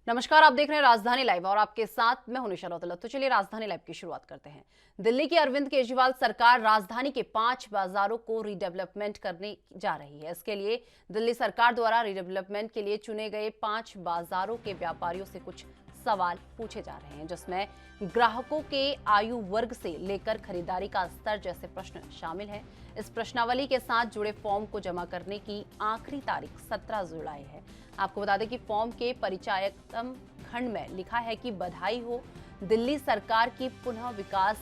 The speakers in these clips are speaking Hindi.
नमस्कार, आप देख रहे हैं राजधानी लाइव और आपके साथ मैं हूं निशा रौतेला। तो चलिए राजधानी लाइव की शुरुआत करते हैं। दिल्ली की अरविंद केजरीवाल सरकार राजधानी के 5 बाजारों को रीडेवलपमेंट करने जा रही है। इसके लिए दिल्ली सरकार द्वारा रीडेवलपमेंट के लिए चुने गए 5 बाजारों के व्यापारियों से कुछ सवाल पूछे जा रहे हैं, जिसमें ग्राहकों के आयु वर्ग से लेकर खरीदारी का स्तर जैसे प्रश्न शामिल हैं। इस प्रश्नावली के साथ जुड़े फॉर्म को जमा करने की आखिरी तारीख 17 जुलाई है। आपको बता दें कि फॉर्म के परिचयात्मक खंड में लिखा है कि बधाई हो, दिल्ली सरकार की पुनः विकास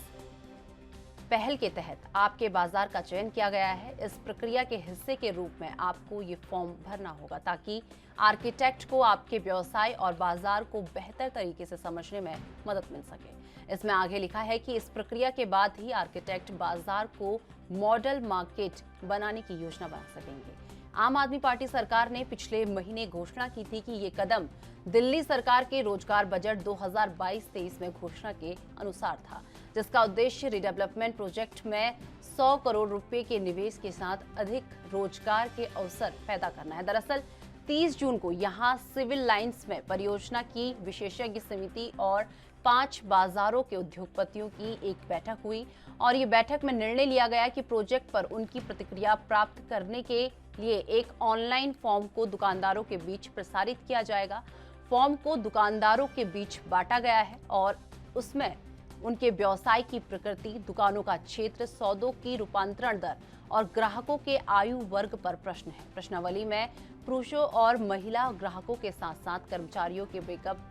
पहल के तहत आपके बाजार का चयन किया गया है। इस प्रक्रिया के हिस्से के रूप में आपको ये फॉर्म भरना होगा ताकि आर्किटेक्ट को आपके व्यवसाय और बाजार को बेहतर तरीके से समझने में मदद मिल सके। इसमें आगे लिखा है कि इस प्रक्रिया के बाद ही आर्किटेक्ट बाजार को मॉडल मार्केट बनाने की योजना बना सकेंगे। आम आदमी पार्टी सरकार ने पिछले महीने घोषणा की थी कि ये कदम दिल्ली सरकार के रोजगार बजट 2022-23 में घोषणा के अनुसार था, जिसका उद्देश्य रिडेवलपमेंट प्रोजेक्ट में 100 करोड़ रुपए के निवेश के साथ अधिक रोजगार के अवसर पैदा करना है। दरअसल 30 जून को यहां सिविल लाइंस में परियोजना की विशेषज्ञ समिति और 5 बाजारों के उद्योगपतियों की एक बैठक हुई और ये बैठक में निर्णय लिया गया कि प्रोजेक्ट पर उनकी प्रतिक्रिया प्राप्त करने के लिए एक ऑनलाइन फॉर्म को दुकानदारों के बीच प्रसारित किया जाएगा। फॉर्म को दुकानदारों के बीच बांटा गया है और उसमें उनके व्यवसाय की प्रकृति, दुकानों का क्षेत्र, सौदों की रूपांतरण दर और ग्राहकों के आयु वर्ग पर प्रश्न है। प्रश्नावली में पुरुषों और महिला ग्राहकों के साथ साथ कर्मचारियों के ब्रेकअप,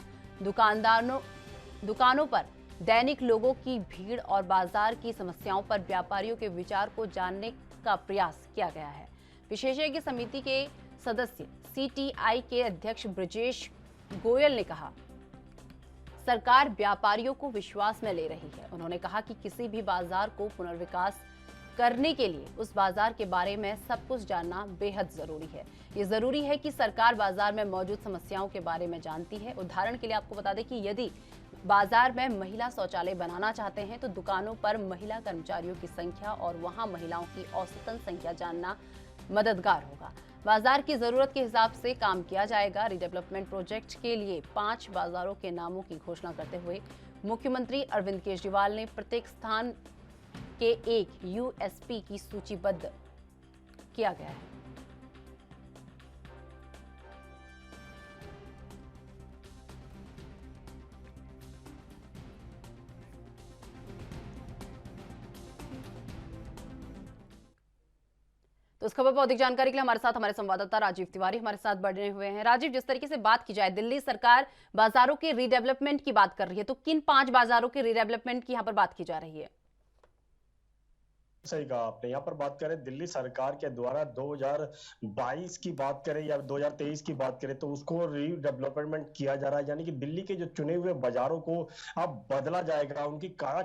दुकानों पर दैनिक लोगों की भीड़ और बाजार की समस्याओं पर व्यापारियों के विचार को जानने का प्रयास किया गया है। विशेषज्ञ समिति के सदस्य सीटीआई के अध्यक्ष ब्रजेश गोयल ने कहा, सरकार व्यापारियों को विश्वास में ले रही है। उन्होंने कहा कि किसी भी बाजार को पुनर्विकास करने के लिए उस बाजार के बारे में सब कुछ जानना बेहद जरूरी है। ये जरूरी है कि सरकार बाजार में मौजूद समस्याओं के बारे में जानती है। उदाहरण के लिए आपको बता दें कि यदि बाजार में महिला शौचालय बनाना चाहते हैं तो दुकानों पर महिला कर्मचारियों की संख्या और वहां महिलाओं की औसतन संख्या जानना मददगार होगा। बाजार की जरूरत के हिसाब से काम किया जाएगा। रिडेवलपमेंट प्रोजेक्ट के लिए 5 बाजारों के नामों की घोषणा करते हुए मुख्यमंत्री अरविंद केजरीवाल ने प्रत्येक स्थान के एक यूएसपी की सूचीबद्ध किया गया है। तो इस खबर पर अधिक जानकारी के लिए हमारे संवाददाता राजीव तिवारी हमारे साथ बने हुए हैं। राजीव, जिस तरीके से बात की जाए, दिल्ली सरकार बाजारों के रीडेवलपमेंट की बात कर रही है, तो किन 5 बाजारों के रीडेवलपमेंट की यहाँ पर बात की जा रही है? सही कहा आपने। यहाँ पर बात करें दिल्ली सरकार के द्वारा 2022 की बात करें या 2023 की बात करें तो उसको रीडेवलपमेंट किया जा रहा है, यानी कि दिल्ली के जो चुने हुए बाजारों को अब बदला जाएगा, उनकी काया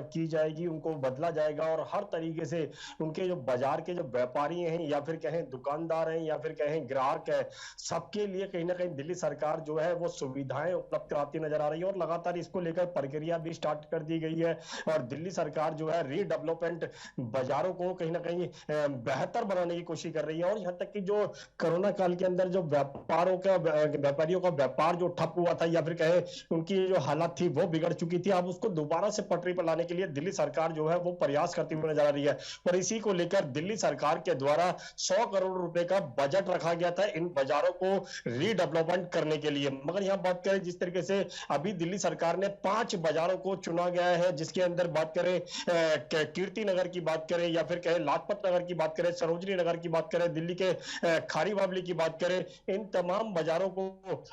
की जाएगी, उनको बदला जाएगा और हर तरीके से उनके जो बाजार के जो व्यापारी हैं या फिर कहें दुकानदार हैं या फिर कहें ग्राहक है, सबके लिए कहीं ना कहीं दिल्ली सरकार जो है वो सुविधाएं उपलब्ध कराती नजर आ रही है और लगातार इसको लेकर प्रक्रिया भी स्टार्ट कर दी गई है। और दिल्ली सरकार जो है रीडेवलपमेंट बाजारों को कहीं ना कहीं बेहतर बनाने की कोशिश कर रही है। और यहां तक कि जो कोरोना काल के अंदर जो व्यापारियों का व्यापार जो ठप हुआ था या फिर कहे उनकी जो हालत थी वो बिगड़ चुकी थी, अब उसको दोबारा से पटरी पर लाने के लिए दिल्ली सरकार जो है वो प्रयास करती हुई नजर आ रही है। और इसी को लेकर दिल्ली सरकार के द्वारा 100 करोड़ रुपए का बजट रखा गया था इन बाजारों को रीडेवलपमेंट करने के लिए। मगर यहां बात करें जिस तरीके से अभी दिल्ली सरकार ने 5 बाजारों को चुना गया है, जिसके अंदर बात करें कीर्ति नगर की बात करें या फिर कहें लाजपत नगर की बात करें, सरोजनी नगर की बात करें, दिल्ली के खारी बावली की बात करें, इन तमाम बाजारों को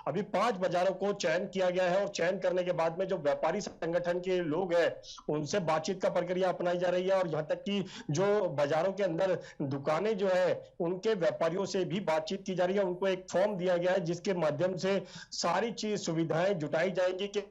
अभी 5 बाजारों को चयन किया गया है। और चयन करने के बाद में जो व्यापारी संगठन के लोग हैं उनसे बातचीत का प्रक्रिया अपनाई जा रही है। और यहां तक कि जो बाजारों के अंदर दुकानें जो है उनके व्यापारियों से भी बातचीत की जा रही है। उनको एक फॉर्म दिया गया है जिसके माध्यम से सारी चीज सुविधाएं जुटाई जाएंगी कि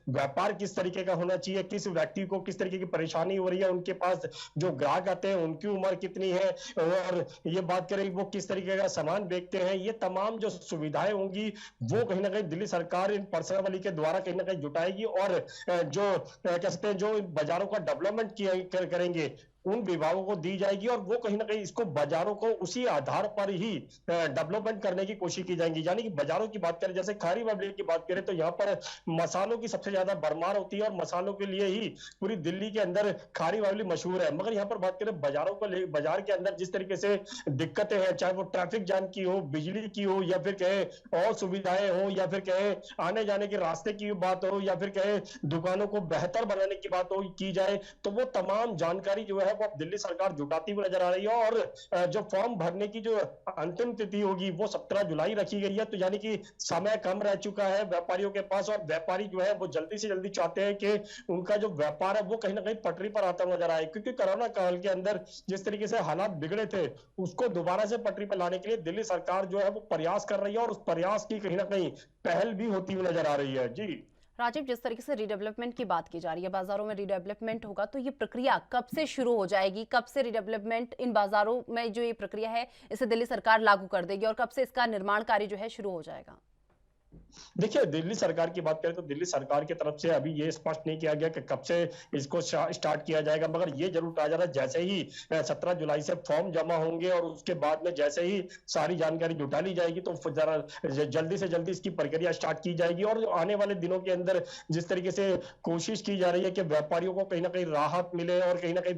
व्यापार किस तरीके का होना चाहिए, किस व्यक्ति को किस तरीके की परेशानी हो रही है, उनके पास जो ग्राहक आते हैं उनकी उम्र कितनी है और ये बात करें वो किस तरीके का सामान बेचते हैं, ये तमाम जो सुविधाएं होंगी वो कहीं ना कहीं दिल्ली सरकार इन पर्सनली के द्वारा कहीं ना कहीं जुटाएगी। और जो कह सकते हैं जो बाजारों का डेवलपमेंट करेंगे उन विभागों को दी जाएगी और वो कहीं ना कहीं इसको बाजारों को उसी आधार पर ही डेवलपमेंट करने की कोशिश की जाएगी। यानी कि बाजारों की बात करें, जैसे खारी पब्लिक की बात करें, तो यहाँ पर मसालों की सबसे ज्यादा भरमार होती है और मसालों के लिए ही पूरी दिल्ली के अंदर खारी वाली मशहूर है। मगर यहाँ पर बात करें बाजारों को, बाजार के अंदर जिस तरीके से दिक्कतें हैं, चाहे वो ट्रैफिक जाम की हो, बिजली की हो, या फिर कहे और सुविधाएं हो, या फिर कहे आने जाने के रास्ते की बात हो, या फिर कहे दुकानों को बेहतर बनाने की बात हो की जाए, तो वो तमाम जानकारी जो है वो अब दिल्ली सरकार जुटाती हुई नजर आ रही है। और जो फॉर्म भरने की जो अंतिम तिथि होगी वो 17 जुलाई रखी गई है। तो यानी कि समय कम रह चुका है व्यापारियों के पास, और व्यापारी जो है वो जल्दी से जल्दी चाहते हैं कि उनका जो व्यापार है वो कहीं ना कहीं पटरी पर आता नजर आए, क्योंकि कोरोना काल के अंदर जिस तरीके से हालात बिगड़े थे उसको दोबारा से पटरी पर लाने के लिए दिल्ली सरकार जो है वो प्रयास कर रही है, और उस प्रयास की कहीं ना कहीं पहल भी होती हुई नजर आ रही है। जी राजीव, जिस तरीके से रीडेवलपमेंट की बात की जा रही है, बाजारों में रीडेवलपमेंट होगा, तो ये प्रक्रिया कब से शुरू हो जाएगी? कब से रीडेवलपमेंट इन बाजारों में जो ये प्रक्रिया है इसे दिल्ली सरकार लागू कर देगी, और कब से इसका निर्माण कार्य जो है शुरू हो जाएगा? देखिए, दिल्ली सरकार की बात करें तो दिल्ली सरकार की तरफ से अभी ये स्पष्ट नहीं किया गया कि कब से इसको स्टार्ट किया जाएगा, मगर ये जरूर कहा जा रहा है जैसे ही 17 जुलाई से फॉर्म जमा होंगे और उसके बाद में जैसे ही सारी जानकारी जुटा ली जाएगी तो जरा जल्दी से जल्दी इसकी प्रक्रिया स्टार्ट की जाएगी। और आने वाले दिनों के अंदर जिस तरीके से कोशिश की जा रही है कि व्यापारियों को कहीं ना कहीं राहत मिले, और कहीं ना कहीं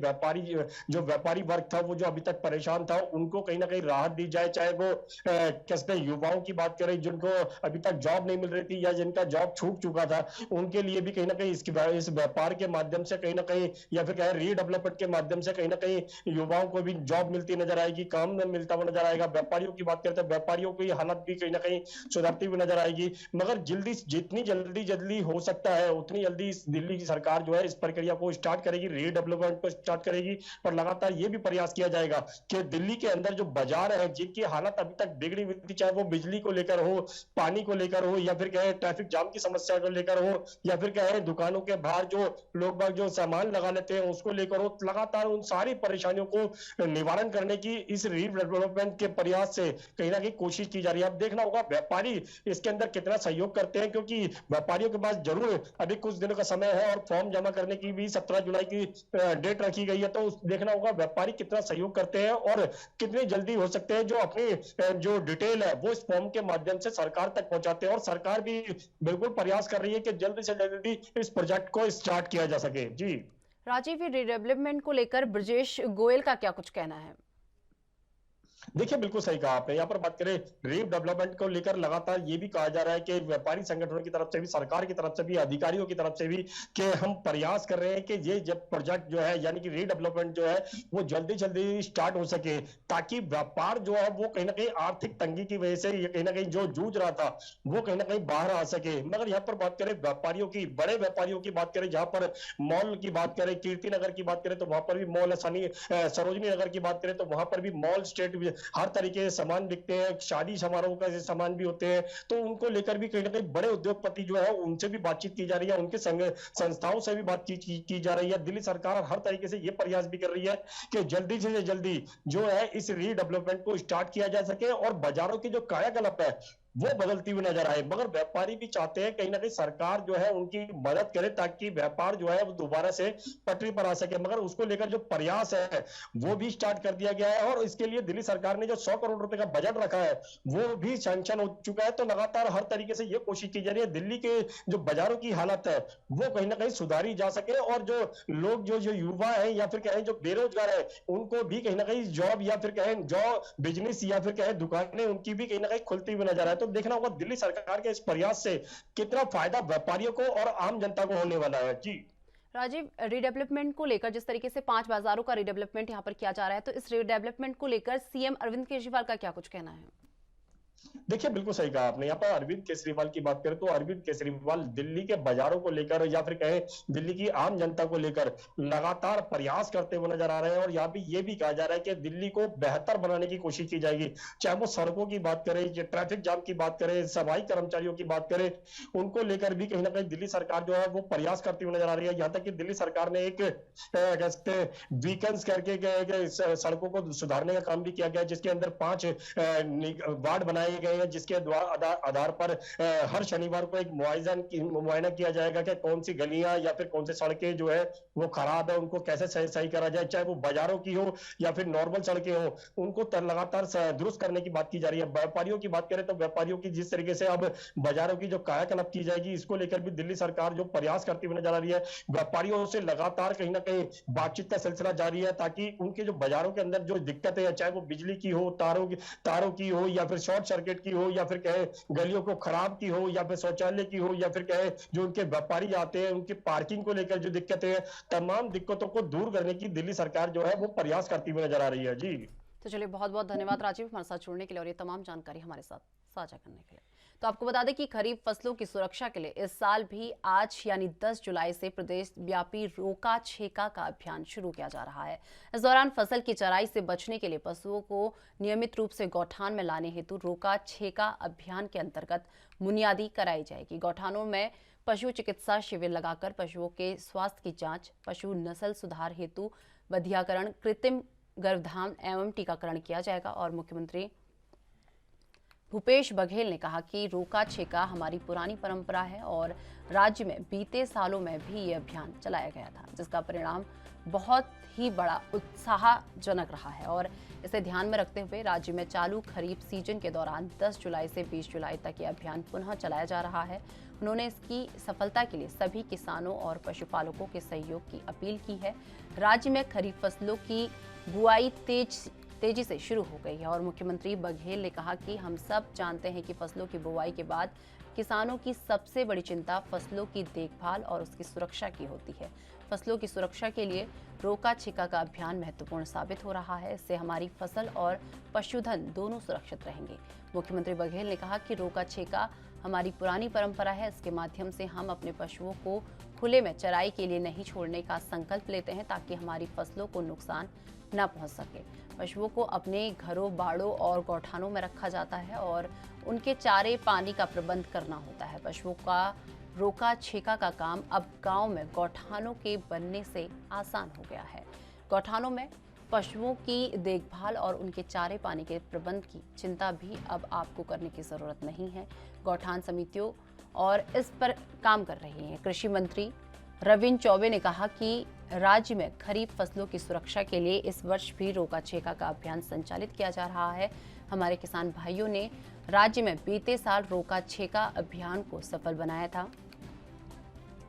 व्यापारी वर्ग था वो जो अभी तक परेशान था उनको कहीं ना कहीं राहत दी जाए, चाहे वो कहते हैं युवाओं की बात करें जिनको अभी तक जॉब नहीं मिल रही थी या जिनका जॉब छूट चुका था, उनके लिए भी कहीं ना कहीं इस व्यापार के माध्यम से कहीं ना कहीं, या फिर कहें रीडेवलपमेंट के माध्यम से कहीं ना कहीं युवाओं को भी जॉब मिलती नजर आएगी, काम मिलता हुआ नजर आएगा। व्यापारियों की बात करते हैं, व्यापारियों की हालत भी कहीं ना कहीं सुधरती हुई नजर आएगी। मगर जितनी जल्दी हो सकता है उतनी जल्दी दिल्ली की सरकार जो है इस प्रक्रिया को स्टार्ट करेगी, रीडेवलपमेंट को स्टार्ट करेगी, और लगातार ये भी प्रयास किया जाएगा कि दिल्ली के अंदर जो बाजार है जिनकी हालत अभी तक बिगड़ी हुई थी, चाहे वो बिजली को लेकर हो, पानी को लेकर हो, या फिर कहे ट्रैफिक जाम की समस्या को लेकर हो, या फिर कहे दुकानों के बाहर जो लोग बाग जो सामान लगा लेते हैं उसको लेकर हो, लगातार उन सारी परेशानियों को निवारण करने की इस रीडेवलपमेंट के प्रयास से कहीं ना कहीं कोशिश की जा रही है। अब देखना होगा व्यापारी इसके अंदर कितना सहयोग करते हैं, क्योंकि व्यापारियों के पास जरूर अभी कुछ दिनों का समय है और फॉर्म जमा करने की भी 17 जुलाई की डेट रखी गई है। तो देखना होगा व्यापारी कितना सहयोग करते हैं और कितनी जल्दी हो सकते हैं जो अपनी जो डिटेल है वो इस फॉर्म के माध्यम से सरकार तक पहुंचाते हैं। और सरकार भी बिल्कुल प्रयास कर रही है कि जल्दी से जल्दी इस प्रोजेक्ट को स्टार्ट किया जा सके। जी राजीव, रीडेवलपमेंट को लेकर ब्रजेश गोयल का क्या कुछ कहना है? देखिए, बिल्कुल सही कहा आपने। यहाँ पर बात करें रीडेवलपमेंट को लेकर लगातार ये भी कहा जा रहा है कि व्यापारी संगठनों की तरफ से भी, सरकार की तरफ से भी, अधिकारियों की तरफ से भी कि हम प्रयास कर रहे हैं कि ये जब प्रोजेक्ट जो है यानी कि रीडेवलपमेंट जो है वो जल्दी स्टार्ट हो सके, ताकि व्यापार जो है वो कहीं ना कहीं आर्थिक तंगी की वजह से कहीं ना कहीं जो जूझ रहा था वो कहीं ना कहीं बाहर आ सके। मगर यहाँ पर बात करें व्यापारियों की, बड़े व्यापारियों की बात करें, जहां पर मॉल की बात करें, कीर्ति नगर की बात करें तो वहां पर भी मॉल है, सरोजनी नगर की बात करें तो वहां पर भी मॉल स्टेट हर तरीके के सामान बिकते हैं, शादी समारोह का सामान भी होते हैं। तो उनको लेकर भी कहीं ना कहीं बड़े उद्योगपति जो है उनसे भी बातचीत की जा रही है, उनके संस्थाओं से भी बातचीत की जा रही है। दिल्ली सरकार हर तरीके से ये प्रयास भी कर रही है कि जल्दी से जल्दी जो है इस रीडेवलपमेंट को स्टार्ट किया जा सके और बाजारों की जो कायाकल्प है वो बदलती हुई नजर आए। मगर व्यापारी भी चाहते हैं कहीं ना कहीं सरकार जो है उनकी मदद करे ताकि व्यापार जो है वो दोबारा से पटरी पर आ सके। मगर उसको लेकर जो प्रयास है वो भी स्टार्ट कर दिया गया है, और इसके लिए दिल्ली सरकार ने जो 100 करोड़ रुपए का बजट रखा है वो भी सैंक्शन हो चुका है। तो लगातार हर तरीके से ये कोशिश की जा रही है दिल्ली के जो बाजारों की हालत है वो कहीं ना कहीं सुधारी जा सके, और जो लोग जो युवा है या फिर कहें जो बेरोजगार है उनको भी कहीं ना कहीं जॉब या फिर कहें जॉब बिजनेस या फिर कहें दुकानें उनकी भी कहीं ना कहीं खुलती हुई नजर आए। तो देखना होगा दिल्ली सरकार के इस प्रयास से कितना फायदा व्यापारियों को और आम जनता को होने वाला है। जी राजीव, रीडेवलपमेंट को लेकर जिस तरीके से 5 बाजारों का रीडेवलपमेंट यहां पर किया जा रहा है, तो इस रीडेवलपमेंट को लेकर सीएम अरविंद केजरीवाल का क्या कुछ कहना है? देखिए, बिल्कुल सही कहा आपने। यहाँ पर अरविंद केजरीवाल की बात करें तो अरविंद केजरीवाल दिल्ली के बाजारों को लेकर या फिर कहें दिल्ली की आम जनता को लेकर लगातार प्रयास करते हुए नजर आ रहे हैं। और यहाँ भी ये भी कहा जा रहा है कि दिल्ली को बेहतर बनाने की कोशिश की जाएगी, चाहे वो सड़कों की बात करें, ट्रैफिक जाम की बात करें, सफाई कर्मचारियों की बात करें, उनको लेकर भी कहीं ना कहीं दिल्ली सरकार जो है वो प्रयास करती हुई नजर आ रही है। यहाँ तक कि दिल्ली सरकार ने एक वीकेंड्स करके सड़कों को सुधारने का काम भी किया गया, जिसके अंदर 5 वार्ड बनाए बनाए गए हैं, जिसके आधार पर हर शनिवार को एक मुआयना किया जाएगा कि कौन सी गलियां या फिर कौन सी सड़कें जो है वो खराब है, उनको कैसे सही करा जाए, चाहे वो बाजारों की हो या फिर नॉर्मल सड़कें हो, उनको लगातार दुरुस्त करने की बात की जा रही है। व्यापारियों की बात करें तो व्यापारियों की जिस तरीके से अब बाजारों की जो कायाकल्प की जाएगी, इसको लेकर भी दिल्ली सरकार जो प्रयास करती हुई नजर आ रही है। व्यापारियों से लगातार कहीं ना कहीं बातचीत का सिलसिला जारी है, ताकि उनके जो बाजारों के अंदर जो दिक्कतें हैं, चाहे वो बिजली की हो, तारों की हो, या फिर शॉर्ट सर्किट की हो, या फिर कहे गलियों को खराब की हो, या फिर शौचालय की हो, या फिर कहे जो उनके व्यापारी आते हैं उनकी पार्किंग को लेकर जो दिक्कतें हैं, तमाम दिक्कतों को दूर करने की दिल्ली सरकार जो है वो प्रयास करती हुई नजर आ रही है। जी तो चलिए, बहुत बहुत धन्यवाद राजीव हमारे साथ जुड़ने के लिए और ये तमाम जानकारी हमारे साथ साझा करने के लिए। तो आपको बता दें कि खरीफ फसलों की सुरक्षा के लिए इस साल भी आज यानी 10 जुलाई से प्रदेश व्यापी रोका छेका का अभियान शुरू किया जा रहा है। इस दौरान फसल की चराई से बचने के लिए पशुओं को नियमित रूप से गौठान में लाने हेतु रोका छेका अभियान के अंतर्गत बुनियादी कराई जाएगी। गौठानों में पशु चिकित्सा शिविर लगाकर पशुओं के स्वास्थ्य की जाँच, पशु नस्ल सुधार हेतु बधियाकरण, कृत्रिम गर्भधान एवं टीकाकरण किया जाएगा। और मुख्यमंत्री भूपेश बघेल ने कहा कि रोका छेका हमारी पुरानी परंपरा है और राज्य में बीते सालों में भी ये अभियान चलाया गया था, जिसका परिणाम बहुत ही बड़ा उत्साहजनक रहा है। और इसे ध्यान में रखते हुए राज्य में चालू खरीफ सीजन के दौरान 10 जुलाई से 20 जुलाई तक ये अभियान पुनः चलाया जा रहा है। उन्होंने इसकी सफलता के लिए सभी किसानों और पशुपालकों के सहयोग की अपील की है। राज्य में खरीफ फसलों की बुआई तेजी से शुरू हो गई है और मुख्यमंत्री बघेल ने कहा कि हम सब जानते हैं कि फसलों की बुआई के बाद किसानों की सबसे बड़ी चिंता फसलों की देखभाल और उसकी सुरक्षा की होती है। फसलों की सुरक्षा के लिए रोका छेका का अभियान महत्वपूर्ण साबित हो रहा है। इससे हमारी फसल और पशुधन दोनों सुरक्षित रहेंगे। मुख्यमंत्री बघेल ने कहा कि रोका छेका हमारी पुरानी परंपरा है। इसके माध्यम से हम अपने पशुओं को खुले में चराई के लिए नहीं छोड़ने का संकल्प लेते हैं, ताकि हमारी फसलों को नुकसान न पहुंच सके। पशुओं को अपने घरों, बाड़ों और गौठानों में रखा जाता है और उनके चारे पानी का प्रबंध करना होता है। पशुओं का रोका छेका का काम अब गांव में गौठानों के बनने से आसान हो गया है। गौठानों में पशुओं की देखभाल और उनके चारे पानी के प्रबंध की चिंता भी अब आपको करने की जरूरत नहीं है। गौठान समितियों और इस पर काम कर रही हैं। कृषि मंत्री रविंद्र चौबे ने कहा कि राज्य में खरीफ फसलों की सुरक्षा के लिए इस वर्ष भी रोका छेका का अभियान संचालित किया जा रहा है। हमारे किसान भाइयों ने राज्य में बीते साल रोका छेका अभियान को सफल बनाया था,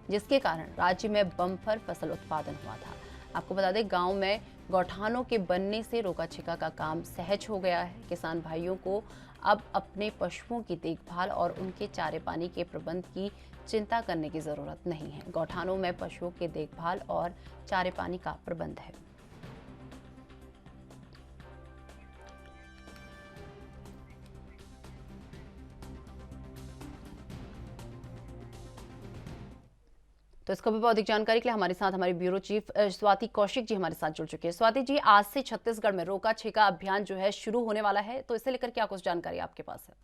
जिसके कारण राज्य में बम्पर फसल उत्पादन हुआ था। आपको बता दें, गांव में गौठानों के बनने से रोका छेका का काम सहज हो गया है। किसान भाइयों को अब अपने पशुओं की देखभाल और उनके चारे पानी के प्रबंध की चिंता करने की जरूरत नहीं है। गौठानों में पशुओं के देखभाल और चारे पानी का प्रबंध है। तो इसको भी अधिक जानकारी के लिए हमारे साथ हमारी ब्यूरो चीफ स्वाति कौशिक जी हमारे साथ जुड़ चुके हैं। स्वाति जी, आज से छत्तीसगढ़ में रोका छेका अभियान जो है शुरू होने वाला है, तो इसे लेकर क्या कुछ जानकारी आपके पास है?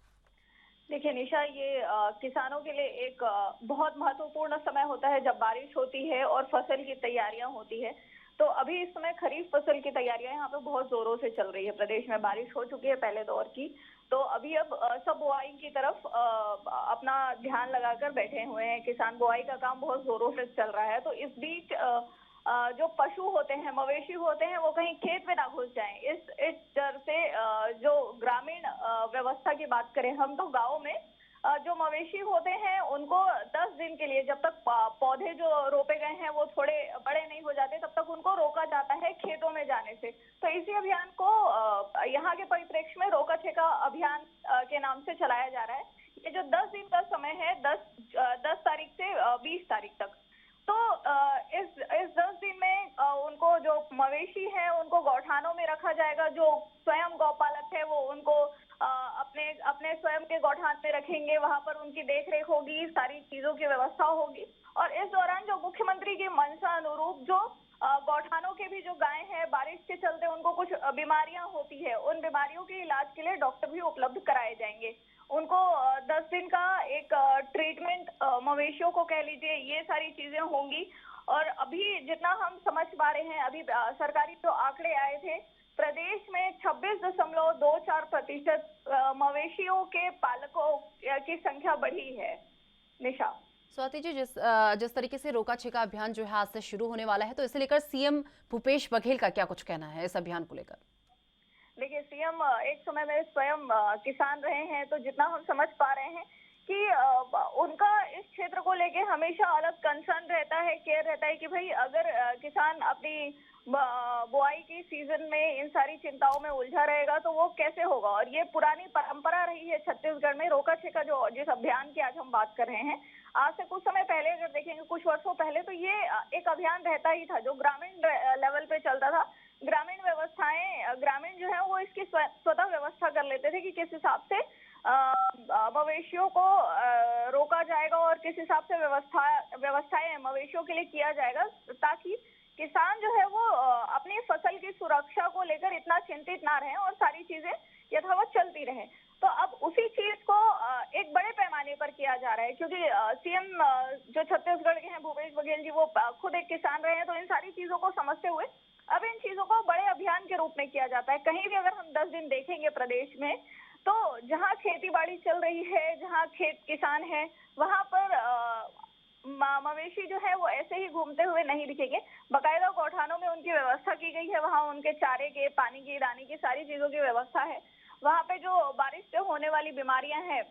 देखिए निशा, ये किसानों के लिए एक बहुत महत्वपूर्ण समय होता है जब बारिश होती है और फसल की तैयारियां होती है। तो अभी इस समय खरीफ फसल की तैयारियां यहाँ पे बहुत जोरों से चल रही है। प्रदेश में बारिश हो चुकी है पहले दौर की, तो अभी अब सब बुआई की तरफ अपना ध्यान लगाकर बैठे हुए हैं किसान। बुआई का काम बहुत जोरों से चल रहा है। तो इस बीच जो पशु होते हैं, मवेशी होते हैं, वो कहीं खेत में ना घुस जाएं। इस डर से जो ग्रामीण व्यवस्था की बात करें हम, तो गाँव में जो मवेशी होते हैं उनको 10 दिन के लिए, जब तक पौधे जो रोपे गए हैं वो थोड़े बड़े नहीं हो जाते, तब तक उनको रोका जाता है खेतों में जाने से। तो इसी अभियान को यहाँ के परिप्रेक्ष्य में रोका छेका अभियान के नाम से चलाया जा रहा है। ये जो 10 दिन का समय है, 10 तारीख से 20 तारीख तक, तो इस 10 दिन में उनको जो मवेशी है उनको गौठानों में रखा जाएगा। जो स्वयं गौपालक है वो उनको अपने स्वयं के गौठान में रखेंगे, वहां पर उनकी देखरेख होगी, सारी चीजों की व्यवस्था होगी। और इस दौरान जो मुख्यमंत्री की मंशा अनुरूप जो गौठानों के भी जो गाय हैं, बारिश के चलते उनको कुछ बीमारियां होती है, उन बीमारियों के इलाज के लिए डॉक्टर भी उपलब्ध कराए जाएंगे। उनको 10 दिन का एक ट्रीटमेंट मवेशियों को कह लीजिए, ये सारी चीजें होंगी। और अभी जितना हम समझ पा रहे हैं, अभी सरकारी जो आंकड़े आए थे प्रदेश में 26.24% मवेशियों के पालकों की संख्या बढ़ी है। निशा, स्वाति जी, जिस तरीके से रोका छेका अभियान जो है आज से शुरू होने वाला है, तो इसे लेकर सीएम भूपेश बघेल का क्या कुछ कहना है इस अभियान को लेकर? देखिए, सीएम एक समय में स्वयं किसान रहे हैं, तो जितना हम समझ पा रहे हैं कि उनका इस क्षेत्र को लेके हमेशा अलग कंसर्न रहता है, केयर रहता है कि भाई अगर किसान अपनी बुआई की सीजन में इन सारी चिंताओं में उलझा रहेगा तो वो कैसे होगा। और ये पुरानी परंपरा रही है छत्तीसगढ़ में रोका छेका, जो जिस अभियान की आज हम बात कर रहे हैं, आज से कुछ समय पहले अगर देखेंगे, कुछ वर्षों पहले, तो ये एक अभियान रहता ही था जो ग्रामीण लेवल पे चलता था। ग्रामीण जो है वो इसकी स्वतः व्यवस्था कर लेते थे कि किस हिसाब से मवेशियों को रोका जाएगा और किस हिसाब से व्यवस्थाएं मवेशियों के लिए किया जाएगा, ताकि किसान जो है वो अपनी फसल की सुरक्षा को लेकर इतना चिंतित ना रहे और सारी चीजें यथावत चलती रहे। तो अब उसी चीज को एक बड़े पैमाने पर किया जा रहा है, क्योंकि सीएम जो छत्तीसगढ़ के हैं भूपेश बघेल जी, वो खुद एक किसान रहे हैं, तो इन सारी चीजों को समझते हुए अब इन चीजों को बड़े अभियान के रूप में किया जाता है। कहीं भी अगर हम 10 दिन देखेंगे प्रदेश में, तो जहाँ खेती बाड़ी चल रही है, जहाँ खेत किसान है, वहां पर मवेशी जो है वो ऐसे ही घूमते हुए नहीं दिखेंगे। बाकायदा गौठानों में उनकी व्यवस्था की गई है, वहाँ उनके चारे के, पानी की, दाने की, सारी चीजों की व्यवस्था है। वहाँ पे जो बारिश से होने वाली बीमारियां हैं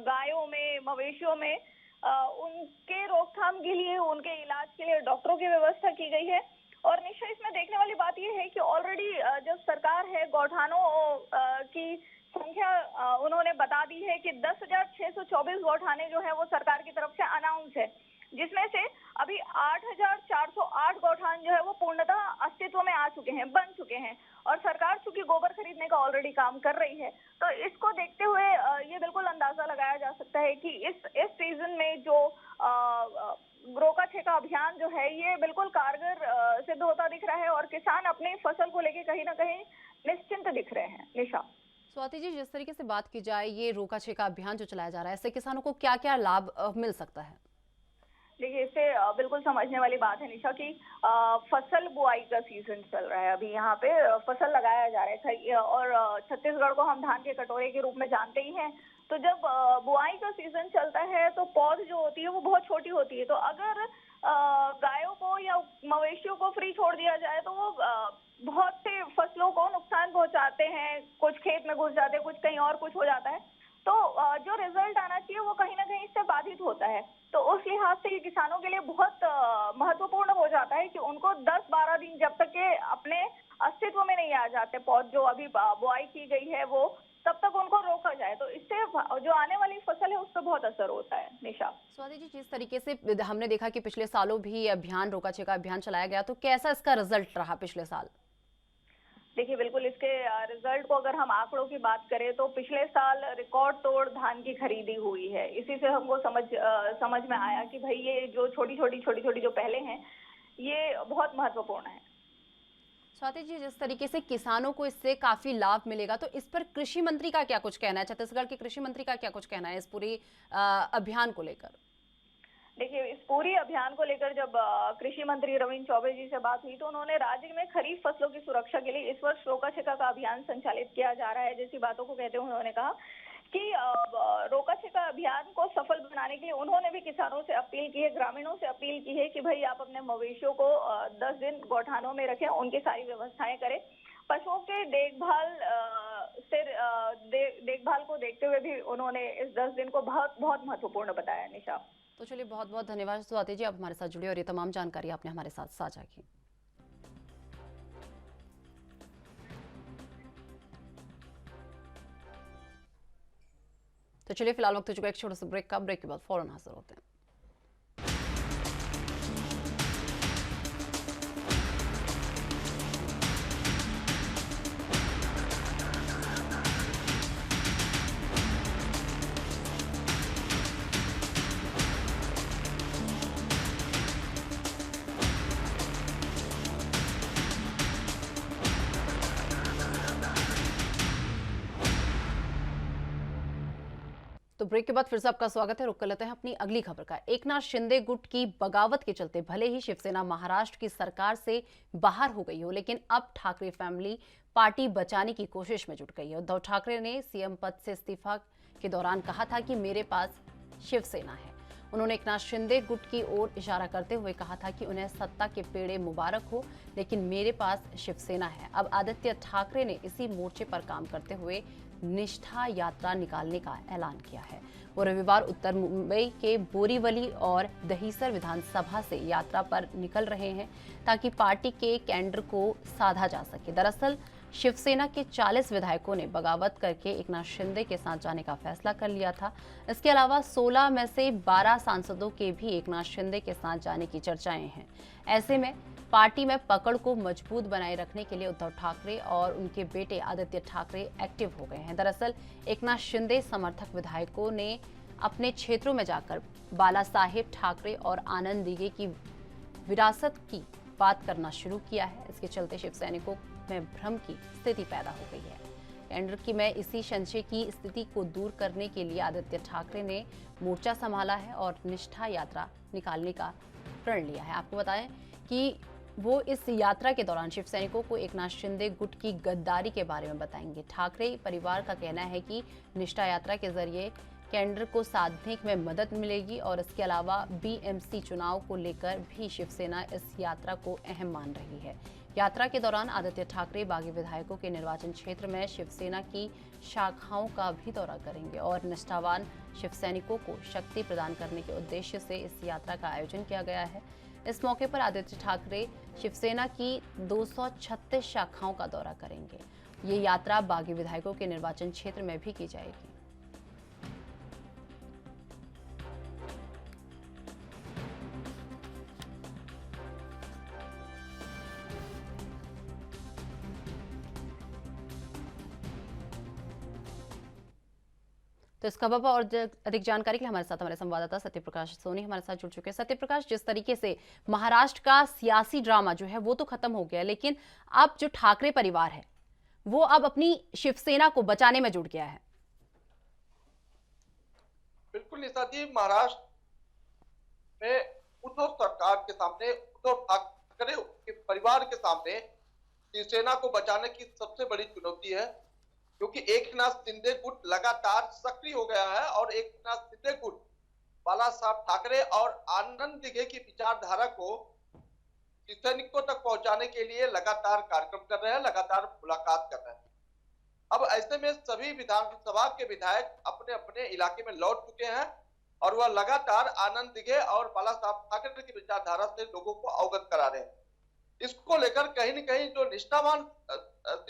गायों में, मवेशियों में, उनके रोकथाम के लिए, उनके इलाज के लिए डॉक्टरों की व्यवस्था की गई है। और निश्चय इसमें देखने वाली बात यह है कि ऑलरेडी जो सरकार है गौठानों की संख्या उन्होंने बता दी है कि 10,624 गौठाने जो है वो सरकार की तरफ से अनाउंस है, जिसमें से अभी 8,408 गौठान जो है वो पूर्णतः अस्तित्व में आ चुके हैं, बन चुके हैं। और सरकार चूंकि गोबर खरीदने का ऑलरेडी काम कर रही है, तो इसको देखते हुए ये बिल्कुल अंदाजा लगाया जा सकता है कि इस सीजन में जो रोका छेका अभियान जो है ये बिल्कुल कारगर सिद्ध होता दिख रहा है और किसान अपनी फसल को लेके कहीं ना कहीं निश्चिंत दिख रहे हैं। निशा, स्वाति जी, जिस तरीके से बात की जाए, ये रोका छेका अभियान जो चलाया जा रहा है, इससे किसानों को क्या क्या लाभ मिल सकता है? देखिए, इससे बिल्कुल समझने वाली बात है निशा कि फसल बुआई का सीजन चल रहा है, अभी यहाँ पे फसल लगाया जा रहा है और छत्तीसगढ़ को हम धान के कटोरे के रूप में जानते ही हैं। तो जब बुआई का सीजन चलता है तो पौध जो होती है वो बहुत छोटी होती है, तो अगर गायों को या मवेशियों को फ्री छोड़ दिया जाए तो वो बहुत से फसलों को नुकसान पहुंचाते हैं, कुछ खेत में घुस जाते हैं, कुछ कहीं और कुछ हो जाता है, तो जो रिजल्ट आना चाहिए वो कहीं ना कहीं इससे बाधित होता है। तो उस लिहाज से ये किसानों के लिए बहुत महत्वपूर्ण हो जाता है कि उनको 10-12 दिन जब तक के अपने अस्तित्व में नहीं आ जाते पौध जो अभी बुआई की गई है वो, तब तक उनको रोका जाए, तो इससे जो आने वाली फसल है उस पर बहुत असर होता है। निशा, स्वाति जी, जिस तरीके से हमने देखा कि पिछले सालों भी ये अभियान, रोका छेका अभियान चलाया गया, तो कैसा इसका रिजल्ट रहा पिछले साल? देखिए, बिल्कुल इसके रिजल्ट को अगर हम आंकड़ों की बात करें तो पिछले साल रिकॉर्ड तोड़ धान की खरीदी हुई है। इसी से हमको समझ में आया कि भाई ये जो छोटी छोटी जो पहले हैं ये बहुत महत्वपूर्ण है। स्वाति जी, जिस तरीके से किसानों को इससे काफी लाभ मिलेगा, तो इस पर कृषि मंत्री का क्या कुछ कहना है? छत्तीसगढ़ के कृषि मंत्री का क्या कुछ कहना है इस पूरी अभियान को लेकर? देखिए, इस पूरी अभियान को लेकर जब कृषि मंत्री रविंद्र चौबे जी से बात हुई तो उन्होंने राज्य में खरीफ फसलों की सुरक्षा के लिए इस वर्ष रोका छेका का अभियान संचालित किया जा रहा है जैसी बातों को कहते हुए उन्होंने कहा कि रोका छेका अभियान को सफल बनाने के लिए उन्होंने भी किसानों से अपील की है, ग्रामीणों से अपील की है कि भाई आप अपने मवेशियों को 10 दिन गौठानों में रखें, उनकी सारी व्यवस्थाएं करें। पशुओं के देखभाल को देखते हुए भी उन्होंने इस 10 दिन को बहुत महत्वपूर्ण बताया। निशा, तो चलिए, बहुत बहुत धन्यवाद स्वाति जी, आप हमारे साथ जुड़े और ये तमाम जानकारी आपने हमारे साथ साझा की। तो चलिए, फिलहाल वक्त हो चुका एक छोटा सा ब्रेक का। ब्रेक के बाद फौरन हाजिर होते हैं। तो ब्रेक के बाद फिर से आपका स्वागत है। रुक कर लेते हैं अपनी अगली खबर का। एकनाथ शिंदे गुट की बगावत के चलते भले ही शिवसेना महाराष्ट्र की सरकार से बाहर हो गई हो, लेकिन अब ठाकरे फैमिली पार्टी बचाने की कोशिश में जुट गई है। उद्धव ठाकरे ने सीएम पद से इस्तीफा के दौरान कहा था कि मेरे पास शिवसेना है। उन्होंने एकनाथ शिंदे गुट की ओर इशारा करते हुए कहा था कि उन्हें सत्ता के पेड़े मुबारक हो, लेकिन मेरे पास शिवसेना है। अब आदित्य ठाकरे ने इसी मोर्चे पर काम करते हुए निष्ठा यात्रा निकालने का ऐलान किया है। वो रविवार उत्तर मुंबई के बोरीवली और दहीसर विधानसभा से यात्रा पर निकल रहे हैं ताकि पार्टी के कैडर को साधा जा सके। दरअसल शिवसेना के 40 विधायकों ने बगावत करके एकनाथ शिंदे के साथ जाने का फैसला कर लिया था। इसके अलावा 16 में से 12 सांसदों के भी एकनाथ शिंदे के साथ जाने की चर्चाएं हैं। ऐसे में पार्टी में पकड़ को मजबूत बनाए रखने के लिए उद्धव ठाकरे और उनके बेटे आदित्य ठाकरे एक्टिव हो गए हैं। दरअसल एकनाथ शिंदे समर्थक विधायकों ने अपने क्षेत्रों में जाकर बाला साहेब ठाकरे और आनंद दिघे की विरासत की बात करना शुरू किया है। इसके चलते शिवसैनिकों में भ्रम की स्थिति पैदा हो गई है। केंद्र की में इसी संशय की स्थिति को दूर करने के लिए आदित्य ठाकरे ने मोर्चा संभाला है और निष्ठा यात्रा निकालने का प्रण लिया है। आपको बताएं कि वो इस यात्रा के दौरान शिव सैनिकों को एकनाथ शिंदे गुट की गद्दारी के बारे में बताएंगे। ठाकरे परिवार का कहना है कि निष्ठा यात्रा के जरिए केंद्र को साधने में मदद मिलेगी और इसके अलावा बीएमसी चुनाव को लेकर भी शिवसेना इस यात्रा को अहम मान रही है। यात्रा के दौरान आदित्य ठाकरे बागी विधायकों के निर्वाचन क्षेत्र में शिवसेना की शाखाओं का भी दौरा करेंगे और निष्ठावान शिव सैनिकों को शक्ति प्रदान करने के उद्देश्य से इस यात्रा का आयोजन किया गया है। इस मौके पर आदित्य ठाकरे शिवसेना की 236 शाखाओं का दौरा करेंगे। ये यात्रा बागी विधायकों के निर्वाचन क्षेत्र में भी की जाएगी। तो इस खबर पर और अधिक जानकारी के लिए हमारे संवाददाता सत्यप्रकाश सोनी हमारे साथ जुड़ चुके हैं। सत्यप्रकाश, जिस तरीके से महाराष्ट्र का सियासी ड्रामा जो है वो तो खत्म हो गया, लेकिन अब जो ठाकरे परिवार है वो अब अपनी शिवसेना को बचाने में जुट गया है। बिल्कुल निशा जी, महाराष्ट्र में उद्धव सरकार के सामने, उद्धव ठाकरे के परिवार के सामने शिवसेना को बचाने की सबसे बड़ी चुनौती है, क्योंकि एकनाथ शिंदे गुट लगातार सक्रिय हो गया है और एकनाथ शिंदे गुट बाला साहब ठाकरे और आनंद दिघे की विचारधारा को सैनिकों तक पहुंचाने के लिए लगातार कार्यक्रम कर रहे हैं, लगातार मुलाकात कर रहे हैं। अब ऐसे में सभी विधानसभा के विधायक अपने अपने इलाके में लौट चुके हैं और वह लगातार आनंद दिघे और बाला साहब ठाकरे की विचारधारा से लोगों को अवगत करा रहे हैं। इसको लेकर कहीं न कहीं जो निष्ठावान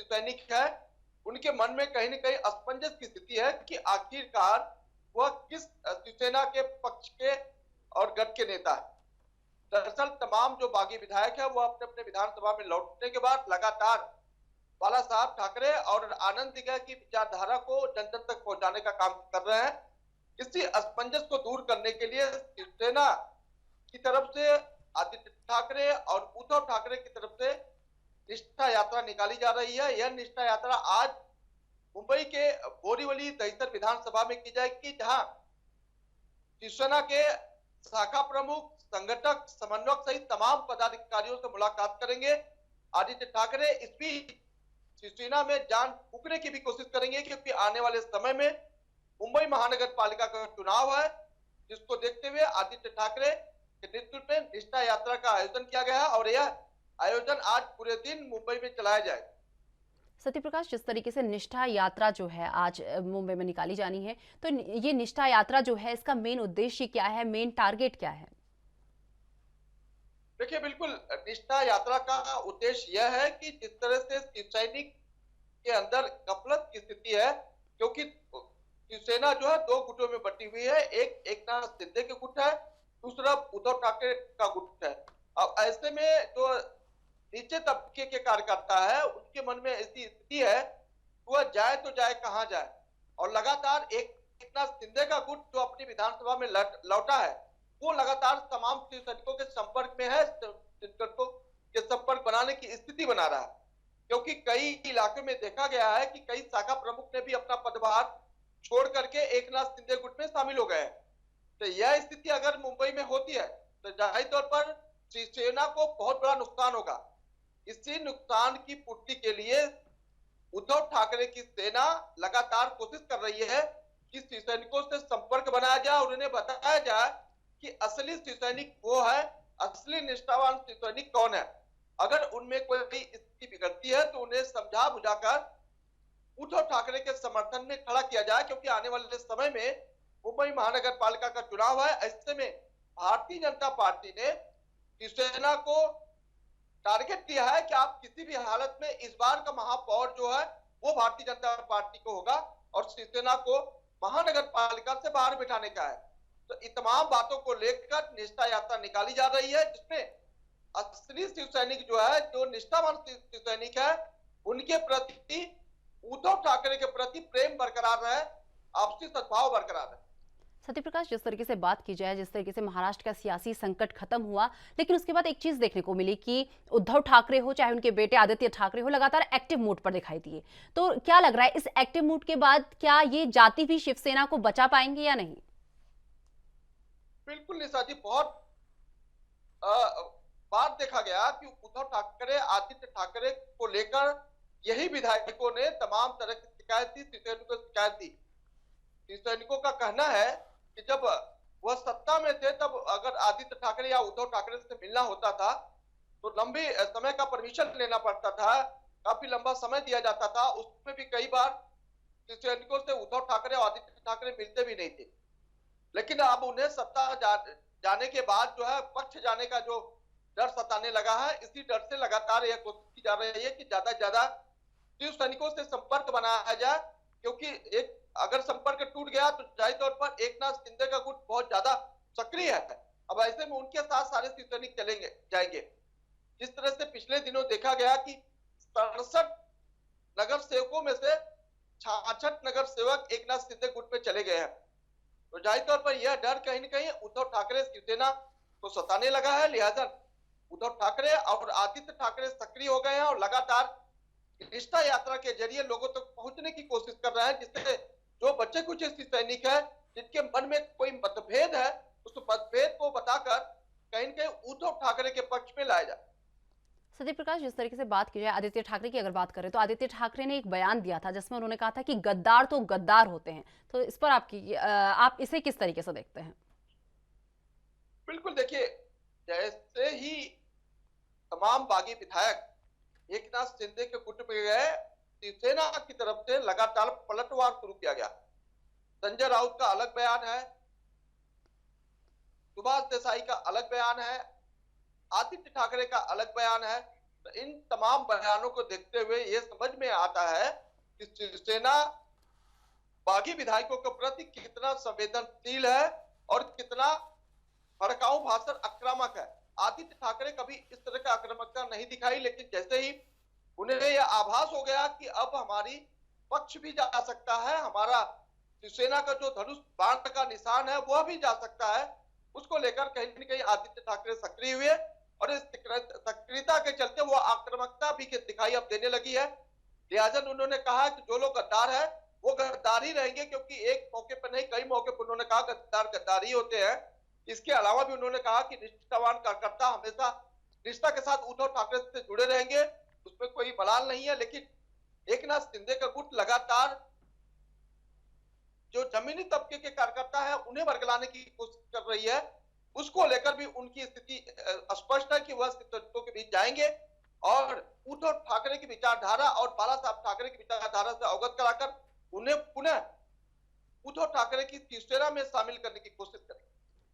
सैनिक है उनके मन में कहीं न कहीं असमंजस की स्थिति है कि आखिरकार वह किस शिवसेना के पक्ष के और गठ के नेता है। दरअसल तमाम जो बागी विधायक है वो अपने अपने विधानसभा में लौटने के बाद लगातार बाला साहब ठाकरे और आनंद दिघे की विचारधारा को जन जन तक पहुंचाने का काम कर रहे हैं। इसी असमंजस को दूर करने के लिए शिवसेना की तरफ से आदित्य ठाकरे और उद्धव ठाकरे की तरफ से निष्ठा यात्रा निकाली जा रही है। यह निष्ठा यात्रा आज मुंबई के बोरीवली दहीसर विधानसभा में की जाएगी, जहां शिवसेना के शाखा प्रमुख, संगठक, समन्वयक सहित तमाम पदाधिकारियों से मुलाकात करेंगे। आदित्य ठाकरे इस बीच शिवसेना में जान फूंकने की भी कोशिश करेंगे, क्योंकि आने वाले समय में मुंबई महानगर पालिका का चुनाव है, जिसको देखते हुए आदित्य ठाकरे के नेतृत्व में निष्ठा यात्रा का आयोजन किया गया है और यह आयोजन आज पूरे दिन मुंबई में चलाया जाएगा। सत्यप्रकाश, जिस तरीके से निष्ठा यात्रा जो है आज मुंबई में निकाली जानी है, तो ये निष्ठा यात्रा जो है इसका मेन उद्देश्य क्या है, मेन टारगेट क्या है? देखिए, बिल्कुल निष्ठा यात्रा का उद्देश्य यह है कि जिस तरह से शिव सैनिक के अंदर गफलत की स्थिति है, क्योंकि शिवसेना जो है दो गुटों में बटी हुई है, एक एकनाथ शिंदे के गुट है, दूसरा उद्धव ठाकरे का गुट है। अब ऐसे में जो नीचे तबके के कार्यकर्ता है उनके मन में ऐसी स्थिति है वह जाए तो जाए कहां जाए, और लगातार एकनाथ शिंदे का गुट जो अपनी विधानसभा में लौटा है वो लगातार तमाम शिव सैनिकों के संपर्क में है, सैनिकों के संपर्क बनाने की स्थिति बना रहा है, क्योंकि कई इलाकों में देखा गया है कि कई शाखा प्रमुख ने भी अपना पदभार छोड़ करके एकनाथ शिंदे गुट में शामिल हो गए हैं। तो यह स्थिति अगर मुंबई में होती है तो जाहिर तौर पर शिवसेना को बहुत बड़ा नुकसान होगा। इसी नुकसान की पूर्ति के लिए उद्धव ठाकरे की सेना लगातार कोशिश कर रही है कि शिव सैनिकों से संपर्क बनाया जाए और उन्हें बताया जाए कि असली शिव सैनिक वो है, असली निष्ठावान शिव सैनिक कौन है। अगर उनमें कोई स्थिति बिगड़ती है तो उन्हें समझा बुझाकर उद्धव ठाकरे के समर्थन में खड़ा किया जाए, क्योंकि आने वाले समय में मुंबई महानगर पालिका का चुनाव है। ऐसे में भारतीय जनता पार्टी ने शिवसेना को टारगेट दिया है कि आप किसी भी हालत में इस बार का महापौर जो है वो भारतीय जनता पार्टी को होगा और शिवसेना को महानगर पालिका से बाहर बिठाने का है। तो इन तमाम बातों को लेकर निष्ठा यात्रा निकाली जा रही है, जिसमें असली शिव सैनिक जो है, जो निष्ठावान शिव सैनिक है, उनके प्रति उद्धव ठाकरे के प्रति प्रेम बरकरार रहे, आपसी सद्भाव बरकरार है। सत्य प्रकाश, जिस तरीके से बात की जाए, जिस तरीके से महाराष्ट्र का सियासी संकट खत्म हुआ, लेकिन उसके बाद एक चीज देखने को मिली कि उद्धव ठाकरे हो चाहे उनके बेटे आदित्य ठाकरे हो, लगातार एक्टिव मोड पर दिखाई दिए। तो क्या लग रहा है, इस एक्टिव मोड के बाद क्या ये जाति भी शिवसेना को बचा पाएंगे या नहीं? बिल्कुल निशा जी, बहुत बार देखा गया कि उद्धव ठाकरे आदित्य ठाकरे को लेकर यही विधायकों ने तमाम तरह की शिकायत दी, शिवसैनिकों को शिकायत दी। शिवसैनिकों का कहना है कि जब वह सत्ता में थे तब अगर आदित्य ठाकरे या उद्धव ठाकरे से मिलना होता था तो लंबी समय का परमिशन लेना पड़ता था, काफी लंबा समय दिया जाता था। उसमें भी कई बार शिवसैनिकों से उद्धव ठाकरे और आदित्य ठाकरे मिलते भी नहीं थे। लेकिन अब उन्हें सत्ता जाने के बाद जो है पक्ष जाने का जो डर सताने लगा है, इसी डर से लगातार यह कोशिश की जा रही है कि ज्यादा से ज्यादा शिव सैनिकों से संपर्क बनाया जाए, क्योंकि एक अगर संपर्क टूट गया तो जाहिर तौर पर एकनाथ शिंदे का गुट बहुत ज्यादा सक्रिय है। अब ऐसे में उनके साथ सारे शिव सैनिक चलेंगे जाएंगे। जिस तरह से पिछले दिनों देखा गया कि 67 नगर सेवकों में से 66 नगर सेवक एकनाथ शिंदे गुट में चले गए हैं। तो जाहिर तौर पर यह डर कहीं न कहीं उद्धव ठाकरे शिवसेना को सताने लगा है। लिहाजा उद्धव ठाकरे और आदित्य ठाकरे सक्रिय हो गए हैं और लगातार निष्ठा यात्रा के जरिए लोगों तक पहुंचने की कोशिश कर रहे हैं, जिससे जो बच्चे कुछ सैनिक है जिनके मन में कोई मतभेद है, उस मतभेद को बताकर कहीं न कहीं उद्धव ठाकरे के पक्ष में लाया जाए। सत्य प्रकाश, जिस तरीके से बात की जाए आदित्य ठाकरे की अगर बात करें तो आदित्य ठाकरे ने एक बयान दिया था जिसमें उन्होंने कहा था कि गद्दार तो गद्दार होते हैं। तो इस पर आप इसे किस तरीके से देखते हैं? बिल्कुल, देखिए, जैसे ही तमाम बागी विधायक एकनाथ शिंदे के गुट में गए, शिवसेना की तरफ से लगातार पलटवार शुरू किया गया। संजय राउत का अलग बयान है, सुभाष देसाई का अलग बयान है, आदित्य ठाकरे का अलग बयान है। तो इन तमाम बयानों को देखते हुए ये समझ में आता है कि शिवसेना बागी विधायकों के प्रति कितना संवेदनशील है और कितना भड़काऊ भाषण आक्रामक है। आदित्य ठाकरे कभी इस तरह का आक्रामकता नहीं दिखाई, लेकिन जैसे ही उन्हें यह आभास हो गया कि अब हमारी पक्ष भी जा सकता है, हमारा शिवसेना का जो धनुष बाण का निशान है वह भी जा सकता है, उसको लेकर कहीं न कहीं आदित्य ठाकरे सक्रिय हुए और इस सक्रियता के चलते वो आक्रामकता भी दिखाई अब देने लगी है। लिहाजा उन्होंने कहा कि जो लोग गद्दार है वो गद्दार ही रहेंगे, क्योंकि एक मौके पर नहीं कई मौके पर उन्होंने कहा गद्दार गद्दार ही होते हैं। इसके अलावा भी उन्होंने कहा कि निष्ठावान कार्यकर्ता हमेशा निष्ठा के साथ उद्धव ठाकरे से जुड़े रहेंगे, उसमें कोई मलाल नहीं है। लेकिन एकनाथ शिंदे का गुट लगातार जो जमीनी तबके के कार्यकर्ता है उन्हें बरगलाने की कोशिश कर रही है, उसको लेकर भी उनकी स्थिति स्पष्ट है कि वह शिवसैनिकों के बीच जाएंगे और उद्धव ठाकरे की विचारधारा और बाला साहब ठाकरे की विचारधारा से अवगत कराकर उन्हें पुनः उद्धव ठाकरे की शिवसेना में शामिल करने की कोशिश करेंगे।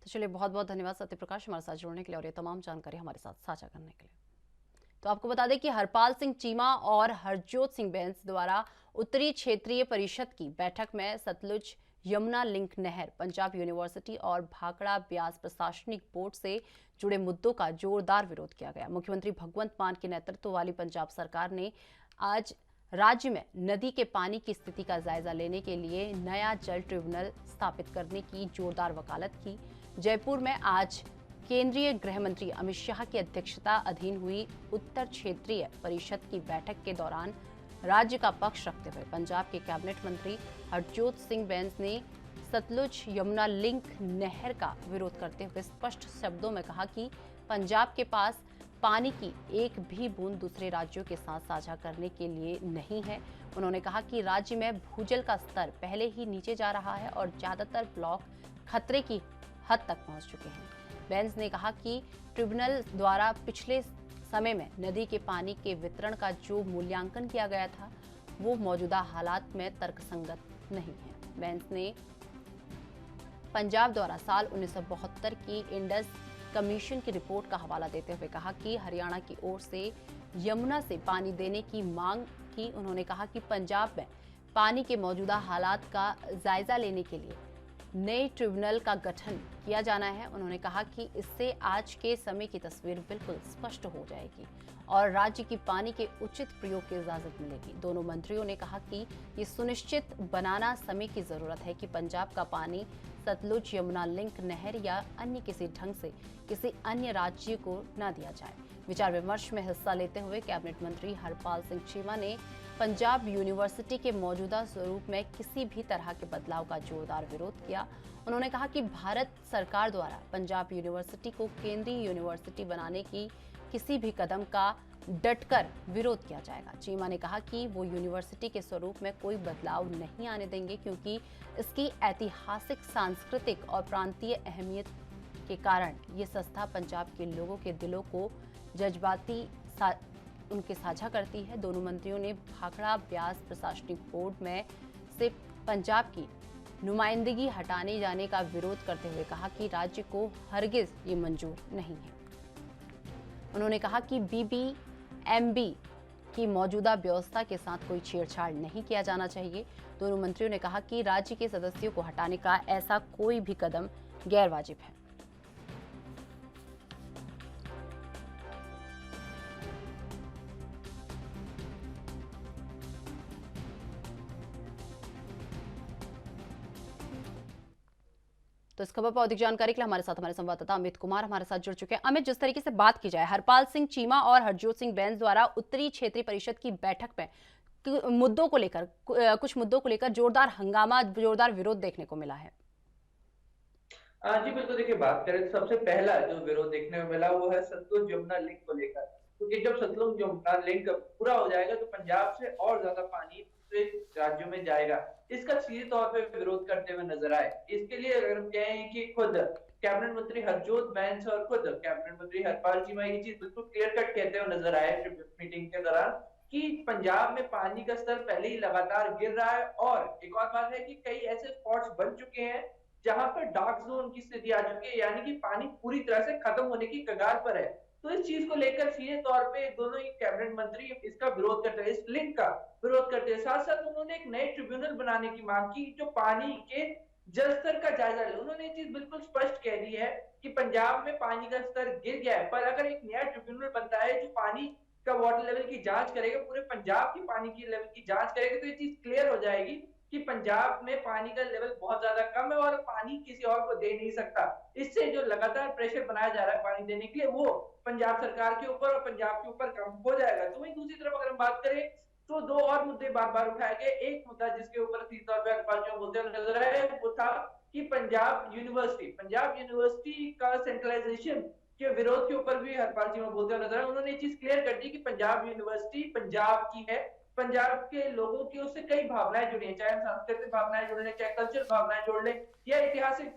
तो चलिए, बहुत बहुत धन्यवाद सत्य प्रकाश हमारे साथ जुड़ने के लिए और ये तमाम जानकारी हमारे साथ साझा करने के लिए। तो आपको बता दें कि हरपाल सिंह चीमा और हरजोत सिंह बैंस द्वारा उत्तरी क्षेत्रीय परिषद की बैठक में सतलुज यमुना लिंक नहर, पंजाब यूनिवर्सिटी और भाखड़ा ब्यास प्रशासनिक बोर्ड से जुड़े मुद्दों का जोरदार विरोध किया गया। मुख्यमंत्री भगवंत मान के नेतृत्व वाली पंजाब सरकार ने आज राज्य में नदी के पानी की स्थिति का जायजा लेने के लिए नया जल ट्रिब्यूनल स्थापित करने की जोरदार वकालत की। जयपुर में आज केंद्रीय गृह मंत्री अमित शाह की अध्यक्षता अधीन हुई उत्तर क्षेत्रीय परिषद की बैठक के दौरान राज्य का पक्ष रखते हुए पंजाब के कैबिनेट मंत्री हरजोत सिंह बैंस ने सतलुज यमुना लिंक नहर का विरोध करते हुए स्पष्ट शब्दों में कहा कि पंजाब के पास पानी की एक भी बूंद दूसरे राज्यों के साथ साझा करने के लिए नहीं है। उन्होंने कहा कि राज्य में भूजल का स्तर पहले ही नीचे जा रहा है और ज्यादातर ब्लॉक खतरे की हद तक पहुंच चुके हैं। बैंस ने कहा कि ट्रिब्यूनल द्वारा पिछले समय में नदी के पानी के वितरण का जो मूल्यांकन किया गया था वो मौजूदा हालात में तर्कसंगत नहीं है। बैंस ने पंजाब द्वारा साल 1972 की इंडस कमीशन की रिपोर्ट का हवाला देते हुए कहा कि हरियाणा की ओर से यमुना से पानी देने की मांग की। उन्होंने कहा कि पंजाब में पानी के मौजूदा हालात का जायजा लेने के लिए नए ट्रिब्यूनल का गठन किया जाना है। उन्होंने कहा कि इससे आज के समय की तस्वीर बिल्कुल स्पष्ट हो जाएगी और राज्य की पानी के उचित प्रयोग की इजाजत मिलेगी। दोनों मंत्रियों ने कहा कि ये सुनिश्चित बनाना समय की जरूरत है कि पंजाब का पानी सतलुज यमुना लिंक नहर या अन्य किसी ढंग से किसी अन्य राज्य को न दिया जाए। विचार विमर्श में हिस्सा लेते हुए कैबिनेट मंत्री हरपाल सिंह चीमा ने पंजाब यूनिवर्सिटी के मौजूदा स्वरूप में किसी भी तरह के बदलाव का जोरदार विरोध किया। उन्होंने कहा कि भारत सरकार द्वारा पंजाब यूनिवर्सिटी को केंद्रीय यूनिवर्सिटी बनाने की किसी भी कदम का डटकर विरोध किया जाएगा। चीमा ने कहा कि वो यूनिवर्सिटी के स्वरूप में कोई बदलाव नहीं आने देंगे क्योंकि इसकी ऐतिहासिक, सांस्कृतिक और प्रांतीय अहमियत के कारण ये संस्था पंजाब के लोगों के दिलों को जज्बाती उनके साझा करती है। दोनों मंत्रियों ने भाखड़ा ब्यास प्रशासनिक बोर्ड में से पंजाब की नुमाइंदगी हटाने जाने का विरोध करते हुए कहा कि राज्य को हरगिज ये मंजूर नहीं है। उन्होंने कहा कि बीबीएमबी की मौजूदा व्यवस्था के साथ कोई छेड़छाड़ नहीं किया जाना चाहिए। दोनों मंत्रियों ने कहा कि राज्य के सदस्यों को हटाने का ऐसा कोई भी कदम गैर वाजिब है। तो इस खबर पर अधिक जानकारी के लिए हमारे संवाददाता अमित कुमार हमारे साथ जुड़ चुके हैं। अमित, जिस तरीके से बात की जाए, हरपाल सिंह चीमा और हरजोत सिंह बैंस द्वारा उत्तरी क्षेत्रीय परिषद की बैठक में कुछ मुद्दों को लेकर जोरदार हंगामा, जोरदार विरोध देखने को मिला है। जी बिल्कुल, देखिए बात करें तो सबसे पहला जो विरोध देखने को मिला वो है सतलुज यमुना लिंक को लेकर, क्योंकि जब सतलुज यमुना लिंक पूरा हो जाएगा तो पंजाब से और ज्यादा पानी दूसरे राज्यों में जाएगा। इसका सीधे तौर पे विरोध करते हुए नजर आए। इसके लिए अगर हम कहें कि खुद कैबिनेट मंत्री हरजोत बैंस और खुद कैबिनेट मंत्री हरपाल चीमा ये चीज बिल्कुल क्लियर कट कहते हुए नजर आए मीटिंग के दौरान कि पंजाब में पानी का स्तर पहले ही लगातार गिर रहा है और एक और बात है कि कई ऐसे स्पॉट्स बन चुके हैं जहां पर डार्क जोन की स्थिति आ चुकी है, यानी कि पानी पूरी तरह से खत्म होने की कगार पर है। तो इस चीज को लेकर सीधे तौर पे दोनों ही कैबिनेट मंत्री इसका विरोध करते हैं, इस लिंक का विरोध करते हैं। साथ साथ उन्होंने एक नए ट्रिब्यूनल बनाने की मांग की जो पानी के जल स्तर का जायजा ले। उन्होंने ये चीज बिल्कुल स्पष्ट कह दी है कि पंजाब में पानी का स्तर गिर गया है, पर अगर एक नया ट्रिब्यूनल बनता है जो पानी का वाटर लेवल की जांच करेगा, पूरे पंजाब की पानी की लेवल की जांच करेगा, तो ये चीज क्लियर हो जाएगी कि पंजाब में पानी का लेवल बहुत ज्यादा कम है और पानी किसी और को दे नहीं सकता। इससे जो लगातार प्रेशर बनाया जा रहा है पानी देने के लिए वो पंजाब सरकार के ऊपर और पंजाब के ऊपर कम हो जाएगा। तो वहीं दूसरी तरफ अगर हम बात करें तो दो और मुद्दे बार बार उठाए गए। एक मुद्दा जिसके ऊपर सीधे तौर पर हरपाल बोलते हुए नजर आए वो था कि पंजाब यूनिवर्सिटी का सेंट्रलाइजेशन के विरोध के ऊपर भी हरपाल चीमा बोलते हुए नजर आए। उन्होंने ये चीज क्लियर कर दी कि पंजाब यूनिवर्सिटी पंजाब की है, पंजाब के लोगों की उससे कई भावनाएं जुड़ी हैं, चाहे हम सांस्कृतिक भावनाएं जोड़ लें, चाहे कल्चरल भावनाएं जोड़ लें या ऐतिहासिक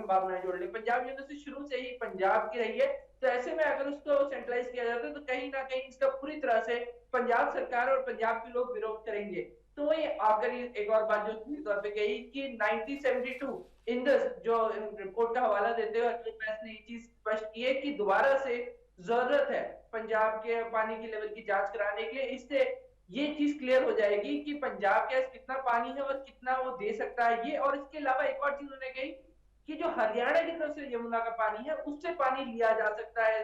भावनाएं जोड़ लें। पंजाब यूनिवर्सिटी शुरू से ही पंजाब की रही है, तो ऐसे में अगर उसको सेंट्रलाइज किया जाता है तो कहीं ना कहीं इसका पूरी तरह से पंजाब सरकार और पंजाब के लोग विरोध करेंगे। तो ये आखिरी एक और बात जो सीधे तौर पे कही कि 1972 इंडस जो रिपोर्ट का हवाला देते हुए ने ये चीज स्पष्ट की है कि दोबारा से जरूरत है पंजाब के पानी की लेवल की जांच कराने के लिए। इससे ये चीज क्लियर हो जाएगी कि पंजाब के पास कितना पानी है और कितना वो दे सकता है ये। और इसके अलावा एक और चीज उन्होंने कही कि जो हरियाणा की तरफ से यमुना का पानी है उससे पानी लिया जा सकता है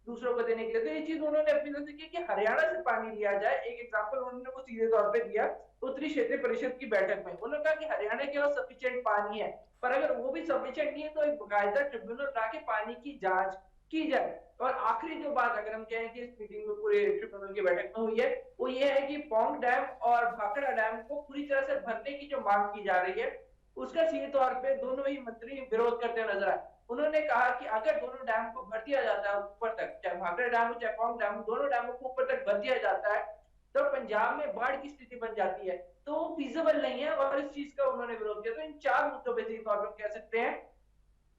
दूसरों को देने के लिए। तो ये चीज उन्होंने अपनी तरफ से की कि हरियाणा से पानी लिया जाए। एक एग्जाम्पल उन्होंने वो सीधे तौर पर दिया उत्तरी क्षेत्रीय परिषद की बैठक में। उन्होंने कहा कि हरियाणा के पास सफिशिएंट पानी है, पर अगर वो भी सफिशिएंट नहीं है तो एक बाकायदा ट्रिब्यूनल बना के पानी की जांच की जाए। और आखिरी जो बात अगर हम कहें कि इस मीटिंग में पूरे ट्रिब्यूनल की बैठक में हुई है, वो ये है कि पौंग डैम और भाखड़ा डैम को पूरी तरह से भरने की जो मांग की जा रही है, उसका सीधे तौर पे दोनों ही मंत्री विरोध करते नजर आए। उन्होंने कहा कि अगर दोनों डैम को भर दिया जाता है ऊपर तक, चाहे भाखड़ा डैम हो चाहे पौंग डैम हो, दोनों डैमों को ऊपर तक भर दिया जाता है, तो पंजाब में बाढ़ की स्थिति बन जाती है, तो वो फीजिबल नहीं है और इस चीज का उन्होंने विरोध किया। तो इन 4 मुद्दों पे सीधे तौर पर कह सकते हैं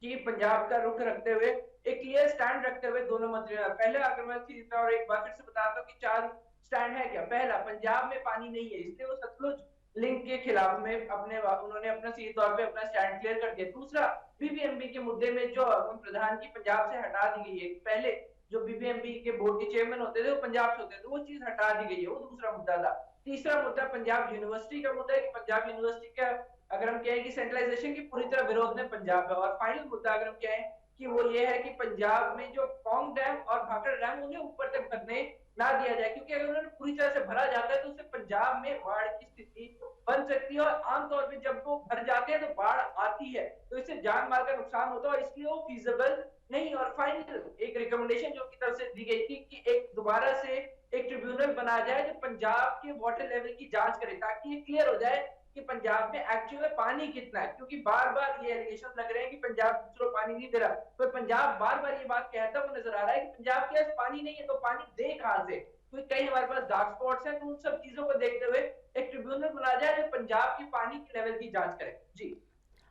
कि पंजाब का रुख रखते हुए, एक क्लियर स्टैंड रखते हुए दोनों मंत्रियों, पहले अगर मैं और एक बार फिर से बताता हूँ कि 4 स्टैंड है क्या। पहला, पंजाब में पानी नहीं है, इसलिए वो सतलुज लिंक के खिलाफ में उन्होंने अपना सीधे तौर पे अपना स्टैंड क्लियर कर दिया। दूसरा, बीबीएमबी के मुद्दे में जो प्रधान की पंजाब से हटा दी गई है, पहले जो बीबीएमबी के बोर्ड के चेयरमैन होते थे वो पंजाब से होते थे, वो चीज हटा दी गई है, वो दूसरा मुद्दा था। तीसरा मुद्दा पंजाब यूनिवर्सिटी का मुद्दा है कि पंजाब यूनिवर्सिटी का अगर हम कहें कि सेंट्रलाइजेशन की पूरी तरह विरोध में पंजाब है। और फाइनल मुद्दा अगर हम कहें कि वो ये है कि पंजाब में जो पौंग डैम और भाखड़ा डैम उन्हें ऊपर तक भरने ना दिया जाए, क्योंकि अगर उन्हें पूरी तरह से भरा जाता है तो उससे पंजाब में बाढ़ की स्थिति बन सकती है। और आमतौर पर जब वो भर जाते हैं तो बाढ़ आती है, तो इससे जान माल का नुकसान होता है और इसलिए वो फीजिबल नहीं। और फाइनल एक रिकमेंडेशन जो की तरफ से दी गई थी कि एक दोबारा से एक ट्रिब्यूनल बनाया जाए जो पंजाब के वाटर लेवल की जांच करे, ताकि ये क्लियर हो जाए कि पंजाब में एक्चुअल में पानी कितना है। क्योंकि बार बार ये एलिगेशन लग रहे हैं कि पंजाब दूसरों पानी नहीं दे रहा, तो पंजाब बार बार ये बात कहता हुआ नजर आ रहा है कि पंजाब के पास पानी नहीं है, तो पानी दे कहां से। क्योंकि कई हमारे पास डार्क स्पॉट्स हैं, तो उन सब चीजों को देखते हुए एक ट्रिब्यूनल बनाया जाए जो पंजाब के पानी के लेवल की जांच करे। जी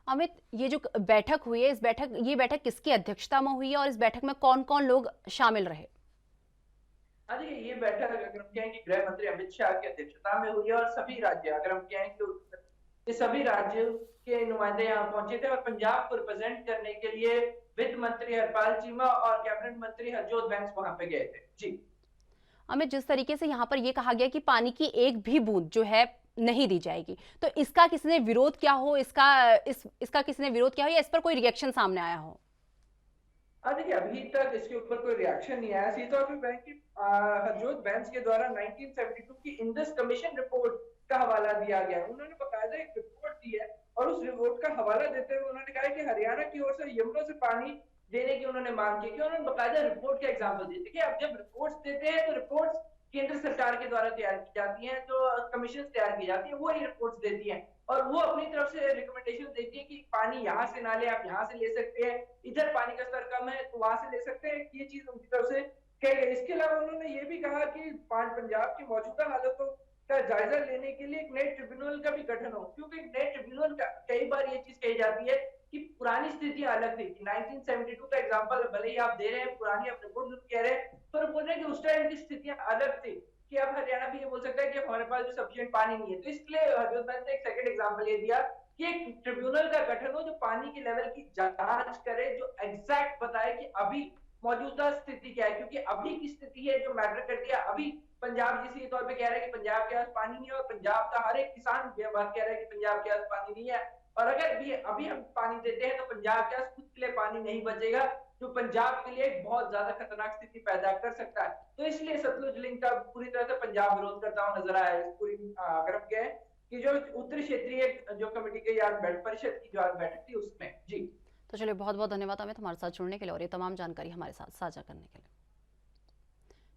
अमित, ये जो बैठक हुई है, ये बैठक किसकी अध्यक्षता में हुई है और इस बैठक में कौन कौन लोग शामिल रहे? हाँ जी, ये बैठक अगर हम कहें कि गृह मंत्री अमित शाह की अध्यक्षता में हुई है और सभी राज्य, अगर हम कहें कि ये सभी राज्यों के नुमाइंदे यहाँ पहुंचे थे और पंजाब को रिप्रेजेंट करने के लिए वित्त मंत्री हरपाल चीमा और कैबिनेट मंत्री हरजोत बैंस वहां पे गए थे। जी अमित, जिस तरीके से यहाँ पर ये कहा गया कि पानी की एक भी बूंद जो है नहीं दी जाएगी, तो इसका किसने विरोध किया हो, इसका किसने विरोध किया हो या इस पर कोई रिएक्शन सामने आया हो? देखिए, अभी तक इसके ऊपर कोई रिएक्शन नहीं आया। सीधे तौर पर बैंक की हरजोत बैंस के द्वारा 1972 की इंडस कमीशन रिपोर्ट का हवाला दिया गया। उन्होंने बकायदा एक रिपोर्ट दी है और उस रिपोर्ट का हवाला देते हुए उन्होंने कहा कि हरियाणा की ओर से यमुना से पानी देने की उन्होंने मांग की। उन्होंने बकायदा रिपोर्ट के एग्जाम्पल दिए। देखिए, अब जब रिपोर्ट्स देते हैं तो रिपोर्ट्स केंद्र सरकार के द्वारा तैयार की जाती हैं, जो कमीशन तैयार की जाती है वो ही रिपोर्ट्स देती हैं और वो अपनी तरफ से रिकमेंडेशन देती है कि पानी यहाँ से ना ले, आप यहाँ से ले सकते हैं, इधर पानी का स्तर कम है तो वहां से ले सकते हैं। ये चीज उनकी तरफ से कही गई। इसके अलावा उन्होंने ये भी कहा कि पंजाब की मौजूदा हालतों का जायजा लेने के लिए एक नए ट्रिब्यूनल का भी गठन हो, क्योंकि नए ट्रिब्यूनल का कई बार ये चीज कही जाती है कि पुरानी स्थिति अलग थी कि 1972 का एग्जांपल भले ही आप दे रहे हैं, पुरानी आप रिपोर्ट कह रहे हैं, पर बोल रहे हैं कि उस टाइम की स्थितियां अलग थी कि अब हरियाणा भी ये बोल सकता है कि हमारे पास जो सफिशिएंट पानी नहीं है। तो इसलिए हरजोत बैंस ने एक सेकंड एग्जांपल ये दिया कि एक ट्रिब्यूनल का गठन हो जो पानी के लेवल की जांच करे, जो एग्जैक्ट बताए कि अभी मौजूदा स्थिति क्या है, क्योंकि अभी की स्थिति है जो मैटर करती है। अभी पंजाब जिस तौर पे कह रहा है कि पंजाब के पास पानी नहीं है और पंजाब का हर एक किसान ये बात कह रहा है कि पंजाब के पास पानी नहीं है, और अगर भी अभी हम पानी देते हैं तो पंजाब के पास खुद के लिए पानी नहीं बचेगा, जो पंजाब के लिए एक बहुत ज्यादा खतरनाक स्थिति पैदा कर सकता है। तो इसलिए सतलुज लिंक का पूरी तरह से पंजाब विरोध करता हुआ नजर आया है। पूरी अगर हम कहें कि जो उत्तरी क्षेत्रीय जो कमेटी की परिषद की जो आज बैठक थी उसमें। जी तो चलिए, बहुत बहुत धन्यवाद अमित हमारे साथ जुड़ने के लिए और ये तमाम जानकारी हमारे साथ साझा करने के लिए।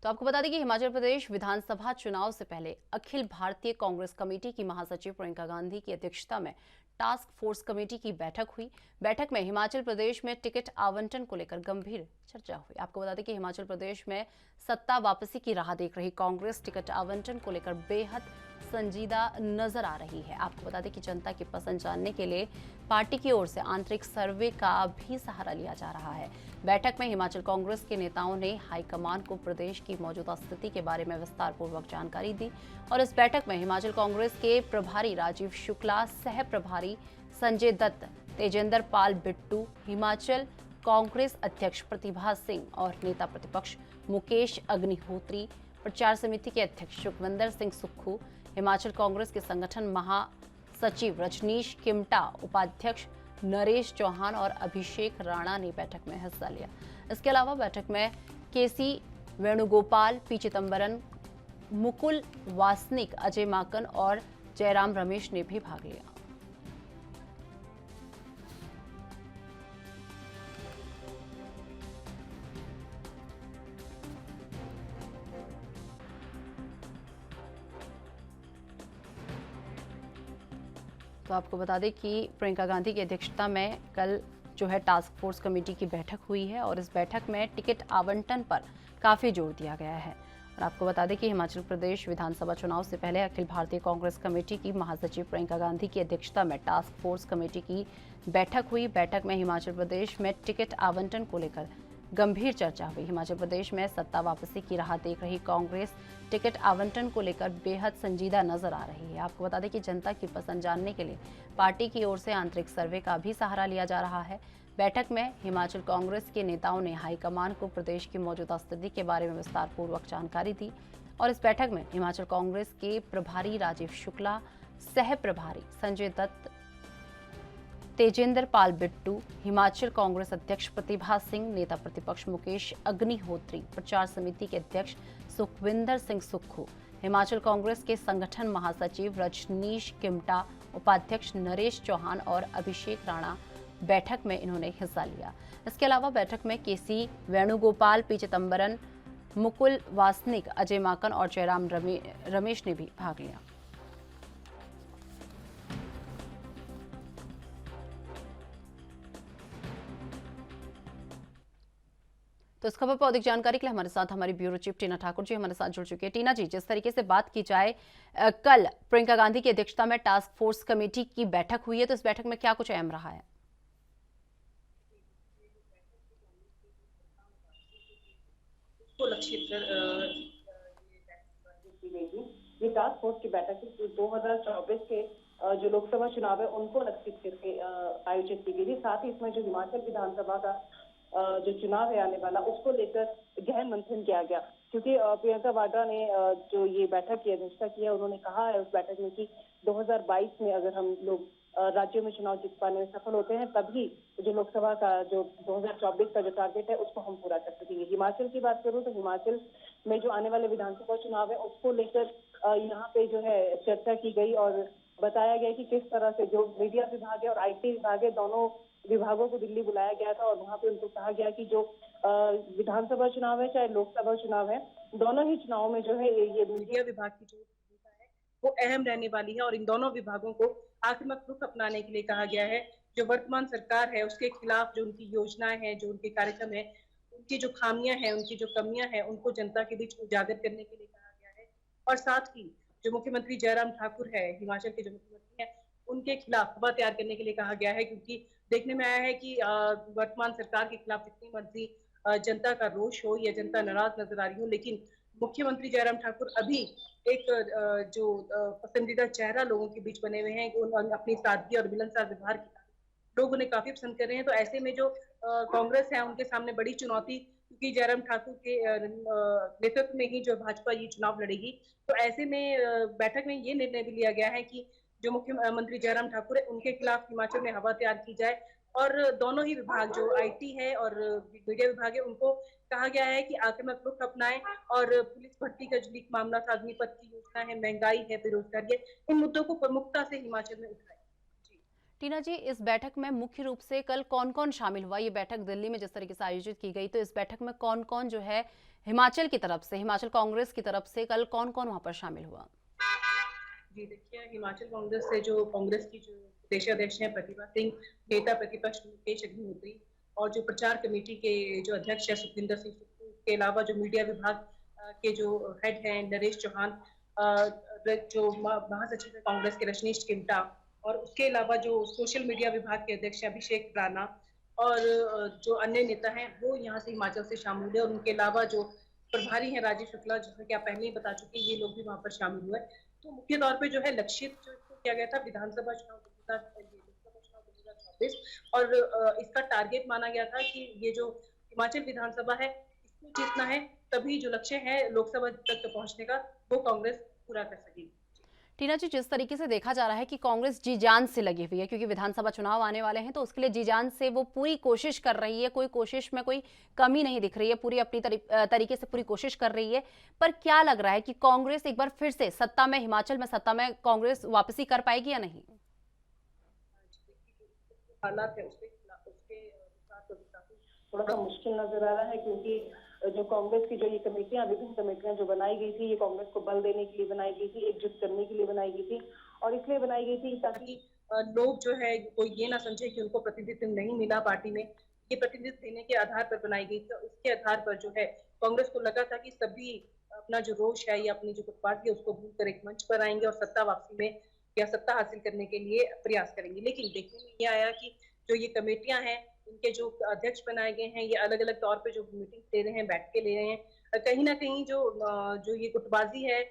तो आपको बता दें कि हिमाचल प्रदेश विधानसभा चुनाव से पहले अखिल भारतीय कांग्रेस कमेटी की महासचिव प्रियंका गांधी की अध्यक्षता में टास्क फोर्स कमेटी की बैठक हुई। बैठक में हिमाचल प्रदेश में टिकट आवंटन को लेकर गंभीर चर्चा हुई। आपको बता दें कि हिमाचल प्रदेश में सत्ता वापसी की राह देख रही कांग्रेस टिकट आवंटन को लेकर बेहद संजीदा नजर आ रही है। आपको बता दें कि जनता की पसंद जानने के लिए पार्टी की ओर से आंतरिक सर्वे का भी सहारा लिया जा रहा है। बैठक में हिमाचल कांग्रेस के नेताओं ने हाईकमान को प्रदेश की मौजूदा स्थिति के बारे में विस्तार पूर्वक जानकारी दी और इस बैठक में हिमाचल कांग्रेस के प्रभारी राजीव शुक्ला, सह प्रभारी संजय दत्त, तेजेंद्र पाल बिट्टू, हिमाचल कांग्रेस अध्यक्ष प्रतिभा सिंह और नेता प्रतिपक्ष मुकेश अग्निहोत्री, प्रचार समिति के अध्यक्ष सुखविंदर सिंह सुक्खू, हिमाचल कांग्रेस के संगठन महासचिव रजनीश किमटा, उपाध्यक्ष नरेश चौहान और अभिषेक राणा ने बैठक में हिस्सा लिया। इसके अलावा बैठक में केसी वेणुगोपाल, पी चिदंबरम, मुकुल वासनिक, अजय माकन और जयराम रमेश ने भी भाग लिया। तो आपको बता दें कि प्रियंका गांधी की अध्यक्षता में कल जो है टास्क फोर्स कमेटी की बैठक हुई है और इस बैठक में टिकट आवंटन पर काफ़ी जोर दिया गया है। और आपको बता दें कि हिमाचल प्रदेश विधानसभा चुनाव से पहले अखिल भारतीय कांग्रेस कमेटी की महासचिव प्रियंका गांधी की अध्यक्षता में टास्क फोर्स कमेटी की बैठक हुई। बैठक में हिमाचल प्रदेश में टिकट आवंटन को लेकर गंभीर चर्चा हुई। हिमाचल प्रदेश में सत्ता वापसी की राह देख रही कांग्रेस टिकट आवंटन को लेकर बेहद संजीदा नजर आ रही है। आपको बता दें कि जनता की पसंद जानने के लिए पार्टी की ओर से आंतरिक सर्वे का भी सहारा लिया जा रहा है। बैठक में हिमाचल कांग्रेस के नेताओं ने हाईकमान को प्रदेश की मौजूदा स्थिति के बारे में विस्तार पूर्वक जानकारी दी और इस बैठक में हिमाचल कांग्रेस के प्रभारी राजीव शुक्ला, सह प्रभारी संजय दत्त, तेजेंद्र पाल बिट्टू, हिमाचल कांग्रेस अध्यक्ष प्रतिभा सिंह, नेता प्रतिपक्ष मुकेश अग्निहोत्री, प्रचार समिति के अध्यक्ष सुखविंदर सिंह सुक्खू, हिमाचल कांग्रेस के संगठन महासचिव रजनीश किमटा, उपाध्यक्ष नरेश चौहान और अभिषेक राणा बैठक में इन्होंने हिस्सा लिया। इसके अलावा बैठक में केसी वेणुगोपाल, पी चिदम्बरम, मुकुल वासनिक, अजय माकन और जयराम रमेश ने भी भाग लिया। तो इस खबर पर अधिक जानकारी के लिए हमारे साथ हमारी ब्यूरो चीफ टीना ठाकुर जी हमारे साथ जुड़ चुके हैं। टीना जी, जिस तरीके से बात की जाए, कल प्रियंका गांधी की अध्यक्षता में टास्क फोर्स कमेटी की बैठक हुई है, तो इस बैठक में क्या कुछ अहम रहा है? को लक्षित कर की गई थी। ये टास्क फोर्स की बैठक 2024 के जो लोकसभा चुनाव है उनको लक्षित करके आयोजित की गई थी। साथ ही इसमें जो हिमाचल विधानसभा का जो चुनाव है आने वाला, उसको लेकर गहन मंथन किया गया, क्योंकि प्रियंका वाड्रा ने जो ये बैठक की अध्यक्षता की है, उन्होंने कहा है उस बैठक में कि 2022 में अगर हम लोग राज्यों में चुनाव जीत पाने में सफल होते हैं, तभी जो लोकसभा का जो 2024 का जो टारगेट है उसको हम पूरा कर सकेंगे। हिमाचल की बात करूं तो हिमाचल में जो आने वाले विधानसभा चुनाव है उसको लेकर यहाँ पे जो है चर्चा की गई और बताया गया कि किस तरह से जो मीडिया विभाग है और IT विभाग है, दोनों विभागों को दिल्ली बुलाया गया था और वहाँ पे उनको कहा गया कि जो विधानसभा चुनाव है चाहे लोकसभा चुनाव है, दोनों ही चुनावों में जो है ये मीडिया विभाग की जो भूमिका है वो अहम रहने वाली है और इन दोनों विभागों को आक्रामक रुख अपनाने के लिए कहा गया है। जो वर्तमान सरकार है उसके खिलाफ जो उनकी योजनाएं हैं, जो उनके कार्यक्रम है, उनकी जो खामियां हैं, उनकी जो कमियां हैं, उनको जनता के बीच उजागर करने के लिए कहा गया है। और साथ ही जो मुख्यमंत्री जयराम ठाकुर है, हिमाचल के जो मुख्यमंत्री हैं, उनके खिलाफ हवा तैयार करने के लिए कहा गया है, क्योंकि देखने में आया है कि वर्तमान सरकार के खिलाफ जितनी मर्जी जनता का रोष हो या जनता नाराज नजर आ रही हो, लेकिन मुख्यमंत्री जयराम ठाकुर अभी एक जो पसंदीदा चेहरा लोगों के बीच बने हुए हैं, उन्होंने अपनी सादगी और मिलनसार व्यवहार की लोग उन्हें काफी पसंद कर रहे हैं। तो ऐसे में जो कांग्रेस है उनके सामने बड़ी चुनौती, क्योंकि जयराम ठाकुर के नेतृत्व में ही जो भाजपा ये चुनाव लड़ेगी। तो ऐसे में बैठक में ये निर्णय भी लिया गया है कि जो मुख्यमंत्री जयराम ठाकुर है उनके खिलाफ हिमाचल में हवा तैयार की जाए और दोनों ही विभाग जो IT है और मीडिया विभाग है उनको कहा गया है कि आक्रामक रुख अपनाएं और पुलिस भर्ती का जो लीक मामला था, अग्निपथ की योजना है, महंगाई है, बेरोजगारी है, इन मुद्दों को प्रमुखता से हिमाचल में उठाएं। टीना जी, इस बैठक में मुख्य रूप से कल कौन कौन शामिल हुआ? ये बैठक दिल्ली में जिस तरीके से आयोजित की गई, तो इस बैठक में कौन कौन जो है हिमाचल की तरफ से, हिमाचल कांग्रेस की तरफ से कल कौन कौन वहां पर शामिल हुआ? जी देखिए, हिमाचल कांग्रेस से जो कांग्रेस की जो प्रदेशाध्यक्ष हैं प्रतिभा सिंह, नेता प्रतिपक्ष मुकेश अग्निहोत्री और जो प्रचार कमेटी के जो अध्यक्ष है सुखविंदर सिंह सुक्खू, के अलावा जो मीडिया विभाग के जो हेड हैं नरेश चौहान, जो महासचिव है कांग्रेस के रजनीश किमटा, और उसके अलावा जो सोशल मीडिया विभाग के अध्यक्ष हैं अभिषेक राणा और जो अन्य नेता हैं वो यहाँ से हिमाचल से शामिल हुए। और उनके अलावा जो प्रभारी हैं राजीव शुक्ला, जैसा कि आप पहले ही बता चुके हैं, ये लोग भी वहाँ पर शामिल हुए। तो मुख्य तौर पे जो है लक्षित जो किया गया था विधानसभा चुनाव 2024 और इसका टारगेट माना गया था कि ये जो हिमाचल विधानसभा है इसको जीतना है, तभी जो लक्ष्य है लोकसभा तक पहुंचने का वो कांग्रेस पूरा कर सकेगी। टीना जी, जिस तरीके से देखा जा रहा है कि कांग्रेस जी जान से लगी हुई है, क्योंकि विधानसभा चुनाव आने वाले हैं, तो उसके लिए जी जान से वो पूरी कोशिश कर रही है, कोई कोशिश में कोई कमी नहीं दिख रही है, पूरी अपनी तरीके से पूरी कोशिश कर रही है। पर क्या लग रहा है कि कांग्रेस एक बार फिर से सत्ता में, हिमाचल में सत्ता में कांग्रेस वापसी कर पाएगी या नहीं? हालात है उसके थोड़ा सा मुश्किल नजर आ रहा है, क्योंकि जो कांग्रेस की जो ये कमेटियां, विभिन्न कमेटियां जो बनाई गई थी, ये कांग्रेस को बल देने के लिए बनाई गई थी, एकजुट करने के लिए बनाई गई थी और इसलिए बनाई गई थी ताकि लोग जो है वो ये ना समझे कि उनको प्रतिनिधित्व नहीं मिला पार्टी में। ये प्रतिनिधित्व देने के आधार पर बनाई गई, तो इसके आधार पर जो है कांग्रेस को लगा था कि सभी अपना जो रोष है या अपनी जो गुटबाजी है उसको भूलकर एक मंच पर आएंगे और सत्ता वापसी में या सत्ता हासिल करने के लिए प्रयास करेंगे। लेकिन देखने में ये आया कि जो ये कमेटियां हैं, इनके जो अध्यक्ष बनाए गए हैं, ये अलग अलग तौर पे जो मीटिंग ले रहे हैं, बैठ के ले रहे हैं, कहीं ना कहीं जो ये गुटबाजी है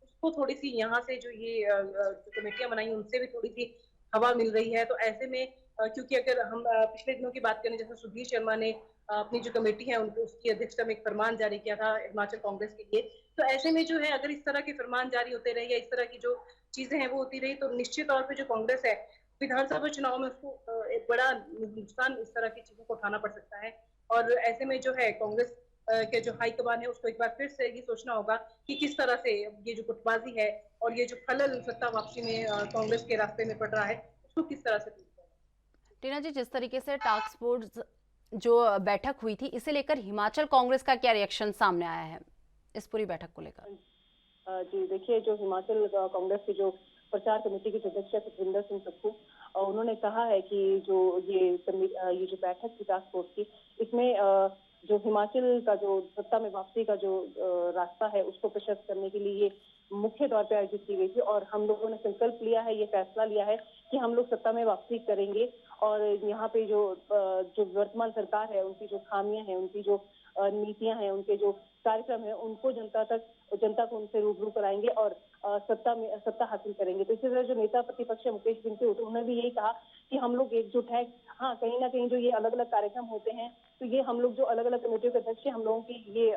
उसको थोड़ी सी यहाँ से जो ये जो कमेटियां बनाई उनसे भी थोड़ी सी हवा मिल रही है। तो ऐसे में क्योंकि अगर हम पिछले दिनों की बात करें, जैसे सुधीर शर्मा ने अपनी जो कमेटी है उनको उसकी अध्यक्षता में एक फरमान जारी किया था हिमाचल कांग्रेस के लिए। तो ऐसे में जो है अगर इस तरह के फरमान जारी होते रहे या इस तरह की जो चीजें हैं वो होती रही, तो निश्चित तौर पर जो कांग्रेस है विधानसभा चुनाव में उसको एक बड़ा नुकसान इस तरह की चीजों को उठाना पड़ सकता है। और ऐसे में जो है कांग्रेस के जो हाईकमान है उसको एक बार फिर से ये सोचना होगा कि किस तरह से ये जो गुटबाजी है और ये जो खलल सत्ता वापसी में कांग्रेस के रास्ते में पड़ रहा है उसको किस तरह से दूर करें। टीना जी, जिस तरीके से टास्क फोर्स जो बैठक हुई थी, इसे लेकर हिमाचल कांग्रेस का क्या रिएक्शन सामने आया है इस पूरी बैठक को लेकर? जी देखिए, जो हिमाचल कांग्रेस की जो प्रचार कमेटी के अध्यक्ष है सुखविंदर सिंह सुक्खू, उन्होंने कहा है कि जो ये जो बैठक थी टास्क फोर्स की, इसमें जो हिमाचल का जो सत्ता में वापसी का जो रास्ता है उसको प्रशस्त करने के लिए ये मुख्य तौर पे आयोजित की गई थी। और हम लोगों ने संकल्प लिया है, ये फैसला लिया है कि हम लोग सत्ता में वापसी करेंगे और यहाँ पे जो वर्तमान सरकार है उनकी जो खामियां हैं, उनकी जो नीतियां हैं, उनके जो कार्यक्रम है उनको जनता को उनसे रूबरू कराएंगे और सत्ता हासिल करेंगे। तो इसी तरह जो नेता प्रतिपक्ष मुकेश अग्निहोत्री उन्होंने भी यही कहा कि हम लोग एकजुट है। हाँ, कहीं ना कहीं जो ये अलग अलग कार्यक्रम होते हैं तो ये हम लोग जो अलग अलग कमेटियों के अध्यक्ष हैं, हम लोगों की ये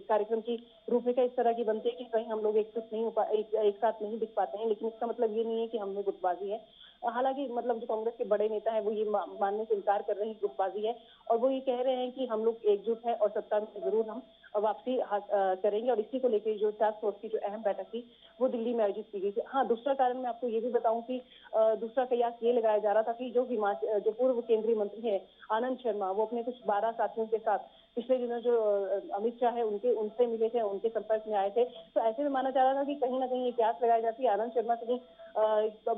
कार्यक्रम की रूपरेखा इस तरह की बनती है कि कहीं हम लोग एकजुट नहीं हो एक साथ नहीं दिख पाते हैं। लेकिन इसका मतलब ये नहीं है कि हम लोग गुटबाजी है। हालांकि मतलब जो कांग्रेस के बड़े नेता है वो ये मानने से इनकार कर रहे हैं गुटबाजी है और वो ये कह रहे हैं कि हम लोग एकजुट है और सत्ता में जरूर हम वापसी करेंगे। और इसी को लेकर जो टास्क फोर्स की जो अहम बैठक थी वो दिल्ली में आयोजित की गई थी। हाँ, दूसरा कारण मैं आपको ये भी बताऊं कि दूसरा कयास ये लगाया जा रहा था कि जो पूर्व केंद्रीय मंत्री है आनंद शर्मा, वो अपने कुछ 12 साथियों के साथ पिछले दिनों जो अमित शाह है उनसे मिले थे, उनके संपर्क में आए थे। तो ऐसे में माना जा रहा था कि कहीं ना कहीं ये कयास लगाई जाती है आनंद शर्मा कहीं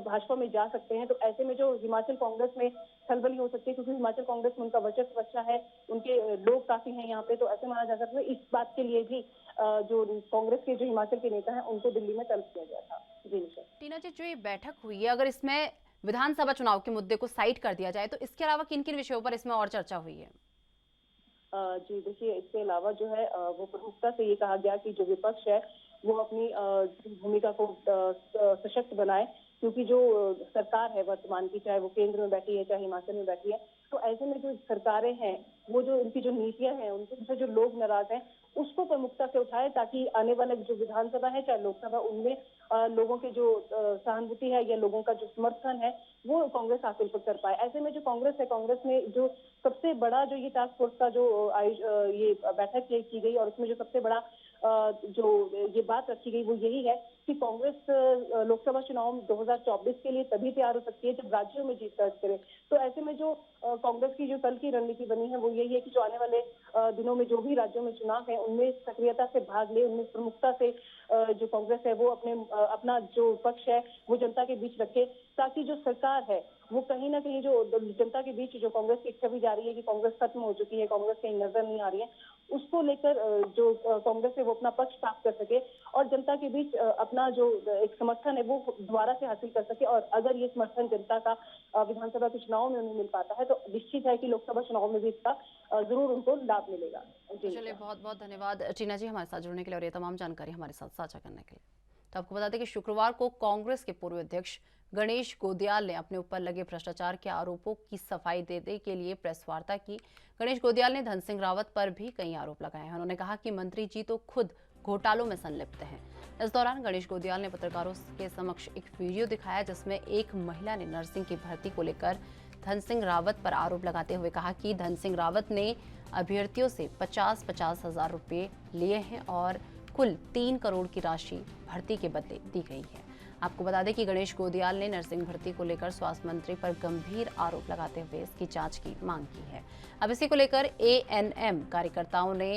भाजपा में जा सकते हैं। तो ऐसे में जो हिमाचल कांग्रेस में खलबली हो सकती है, क्योंकि हिमाचल कांग्रेस में उनका वर्चस्व अच्छा है, उनके लोग काफी हैं यहाँ पे। तो ऐसे माना जा सकता है इस बात के लिए भी जो कांग्रेस के जो हिमाचल के नेता हैं उनको दिल्ली में तलब किया गया था। जी निशा। टीना जी, जो ये बैठक हुई है, अगर इसमें विधानसभा चुनाव के मुद्दे को साइड कर दिया जाए तो इसके अलावा किन किन विषयों पर इसमें और चर्चा हुई है? जी देखिए, इसके अलावा जो है वो प्रमुखता से ये कहा गया कि जो विपक्ष है वो अपनी भूमिका को सशक्त बनाए, क्योंकि जो सरकार है वर्तमान की, चाहे वो केंद्र में बैठी है चाहे हिमाचल में बैठी है, तो ऐसे में जो सरकारें हैं वो जो उनकी जो नीतियां हैं उनसे जो लोग नाराज हैं उसको प्रमुखता से उठाए, ताकि आने वाले जो विधानसभा है चाहे लोकसभा, उनमें लोगों के जो सहानुभूति है या लोगों का जो समर्थन है वो कांग्रेस हासिल कर पाए। ऐसे में जो कांग्रेस है, कांग्रेस में जो सबसे बड़ा जो ये टास्क फोर्स का जो ये बैठक की गई और उसमें जो सबसे बड़ा जो ये बात रखी गई वो यही है कि कांग्रेस लोकसभा चुनाव 2024 के लिए तभी तैयार हो सकती है जब राज्यों में जीत दर्ज करे। तो ऐसे में जो कांग्रेस की जो कल की रणनीति बनी है वो यही है कि जो आने वाले दिनों में जो भी राज्यों में चुनाव है उनमें सक्रियता से भाग ले, उनमें प्रमुखता से जो कांग्रेस है वो अपना जो पक्ष है वो जनता के बीच रखे, ताकि जो सरकार है वो कहीं ना कहीं जो जनता के बीच जो कांग्रेस की छवि जा रही है कि कांग्रेस खत्म हो चुकी है, कांग्रेस कहीं नजर नहीं आ रही है, उसको लेकर जो कांग्रेस है वो अपना पक्ष प्राप्त कर सके और जनता के बीच अपना जो एक समर्थन है वो दोबारा से हासिल कर सके। और अगर ये समर्थन जनता का विधानसभा के चुनाव में उन्हें मिल पाता है तो निश्चित है कि लोकसभा चुनाव में भी इसका जरूर उनको लाभ मिलेगा। चलिए, बहुत बहुत धन्यवाद टीना जी हमारे साथ जुड़ने के लिए और ये तमाम जानकारी हमारे साथ साझा करने के लिए। तो आपको बता दें कि शुक्रवार को कांग्रेस के पूर्व अध्यक्ष गणेश गोदियाल ने अपने ऊपर लगे भ्रष्टाचार के आरोपों की सफाई देने के लिए प्रेस वार्ता की। गणेश गोदियाल ने धन सिंह रावत पर भी कई आरोप लगाए हैं। उन्होंने कहा कि मंत्री जी तो खुद घोटालों में संलिप्त हैं। इस दौरान गणेश गोदियाल ने पत्रकारों के समक्ष एक वीडियो दिखाया जिसमें एक महिला ने नर्सिंग की भर्ती को लेकर धन सिंह रावत पर आरोप लगाते हुए कहा कि धन सिंह रावत ने अभ्यर्थियों से 50-50 हजार रुपये लिए हैं और कुल 3 करोड़ की राशि भर्ती के बदले दी गई है। आपको बता दें कि गणेश गोदियाल ने नर्सिंग भर्ती को लेकर स्वास्थ्य मंत्री पर गंभीर आरोप लगाते हुए इसकी जांच की मांग की है। अब इसी को लेकर ANM कार्यकर्ताओं ने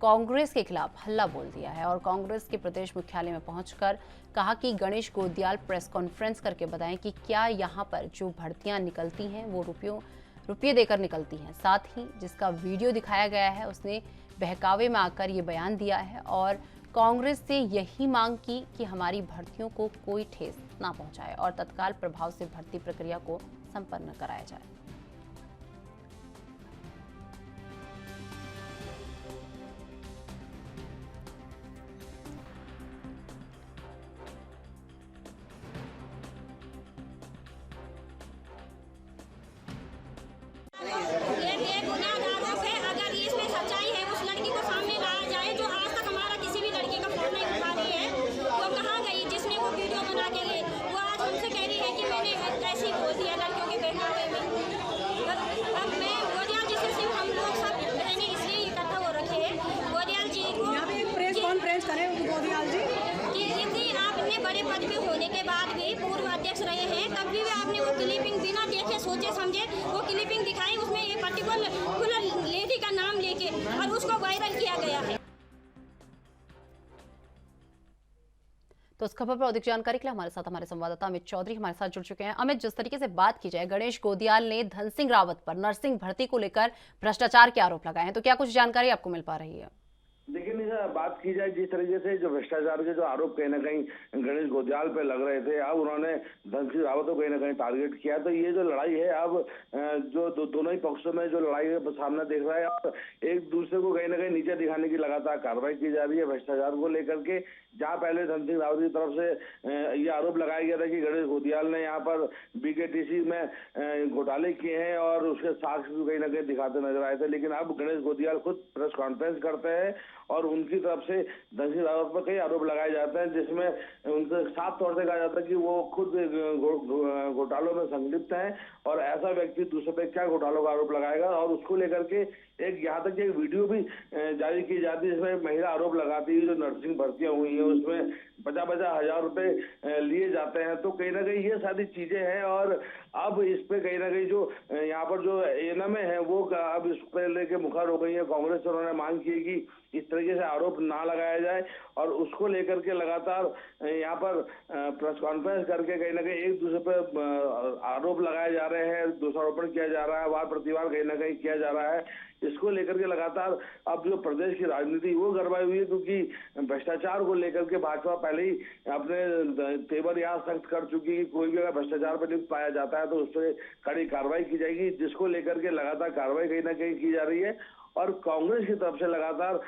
कांग्रेस के खिलाफ हल्ला बोल दिया है और कांग्रेस के प्रदेश मुख्यालय में पहुंचकर कहा कि गणेश गोदियाल प्रेस कॉन्फ्रेंस करके बताएं कि क्या यहां पर जो भर्तियां निकलती हैं वो रुपये देकर निकलती हैं। साथ ही जिसका वीडियो दिखाया गया है उसने बहकावे में आकर ये बयान दिया है और कांग्रेस से यही मांग की कि हमारी भर्तियों को कोई ठेस ना पहुंचाए और तत्काल प्रभाव से भर्ती प्रक्रिया को संपन्न कराया जाए। ये बुनियाद आरोप है। अगर इसमें सच्चाई है उस लड़की को सामने लाया जाए जो आज तक हमारा किसी भी लड़के का फोन नहीं उठा रही है। वो कहाँ गई जिसने वो वीडियो बना के गई? वो आज हमसे कह रही है कि मैंने ऐसे ही बोल दिया लड़कियों के बहकावे में। अब मैं गोदियाल जी से सिर्फ हम लोग सब बहनें इसलिए इकट्ठा हो रखे हैं गोदियाल जी को यहाँ पे एक प्रेस कॉन्फ्रेंस करें गोदियाल जी कि यदि आपने बड़े पद पे होने के बाद भी पूर्व अध्यक्ष रहे हैं तब भी आपने वो क्लिपिंग बिना देखे सोचे समझे वो क्लिपिंग दिखाई, उसमें एक पर्टिकुलर लेडी का नाम लेके और उसको वायरल किया गया है। तो इस खबर पर अधिक जानकारी के लिए हमारे साथ हमारे संवाददाता अमित चौधरी हमारे साथ जुड़ चुके हैं। अमित, जिस तरीके से बात की जाए, गणेश गोदियाल ने धन सिंह रावत पर नर्सिंग भर्ती को लेकर भ्रष्टाचार के आरोप लगाए हैं, तो क्या कुछ जानकारी आपको मिल पा रही है? देखिए निशा, बात की जाए जिस तरीके से जो भ्रष्टाचार के जो आरोप कहीं ना कहीं गणेश गोदियाल पे लग रहे थे, अब उन्होंने धन सिंह रावत को कहीं ना कहीं टारगेट किया। तो ये जो लड़ाई है अब जो दोनों ही पक्षों में जो लड़ाई है सामने देख रहा है और एक दूसरे को कहीं ना कहीं नीचे दिखाने की लगातार कार्रवाई की जा रही है भ्रष्टाचार को लेकर के। जहाँ पहले धन सिंह रावत की तरफ से ये आरोप लगाया गया था कि गणेश गोदियाल ने यहाँ पर बीकेटीसी में घोटाले किए हैं और उसके साक्ष्य भी कहीं ना कहीं दिखाते नजर आए थे, लेकिन अब गणेश गोदियाल खुद प्रेस कॉन्फ्रेंस करते हैं और उनकी तरफ से धन सिंह रावत पर कई आरोप लगाए जाते हैं, जिसमें उनसे साफ तौर से कहा जाता है कि वो खुद घोटालों में संलिप्त हैं और ऐसा व्यक्ति दूसरे पे क्या घोटालों का आरोप लगाएगा। और उसको लेकर के एक यहाँ तक एक वीडियो भी जारी की जाती है जिसमें महिला आरोप लगाती है जो नर्सिंग भर्तियां हुई है उसमें 50-50 हजार रुपए लिए जाते हैं। तो कहीं ना कहीं ये सारी चीजें हैं और अब इस पे कहीं ना कहीं जो यहाँ पर जो एएनएम है वो अब इस पे लेके मुखर हो गई है। कांग्रेस से उन्होंने मांग की है कि इस तरीके से आरोप ना लगाया जाए और उसको लेकर के लगातार यहाँ पर प्रेस कॉन्फ्रेंस करके कहीं ना कहीं एक दूसरे पे आरोप लगाए जा रहे हैं, दोषारोपण किया जा रहा है, वाद प्रतिवाद कहीं ना कहीं किया जा रहा है। इसको लेकर के लगातार अब जो प्रदेश की राजनीति वो गड़बड़ाई हुई है, क्योंकि भ्रष्टाचार को लेकर के भाजपा पहले ही अपने तेवर यहाँ सख्त कर चुकी है। कोई भी अगर भ्रष्टाचार पर लिप्त पाया जाता है तो उस पर कड़ी कार्रवाई की जाएगी, जिसको लेकर के लगातार कार्रवाई कहीं ना कहीं की जा रही है और कांग्रेस की तरफ से लगातार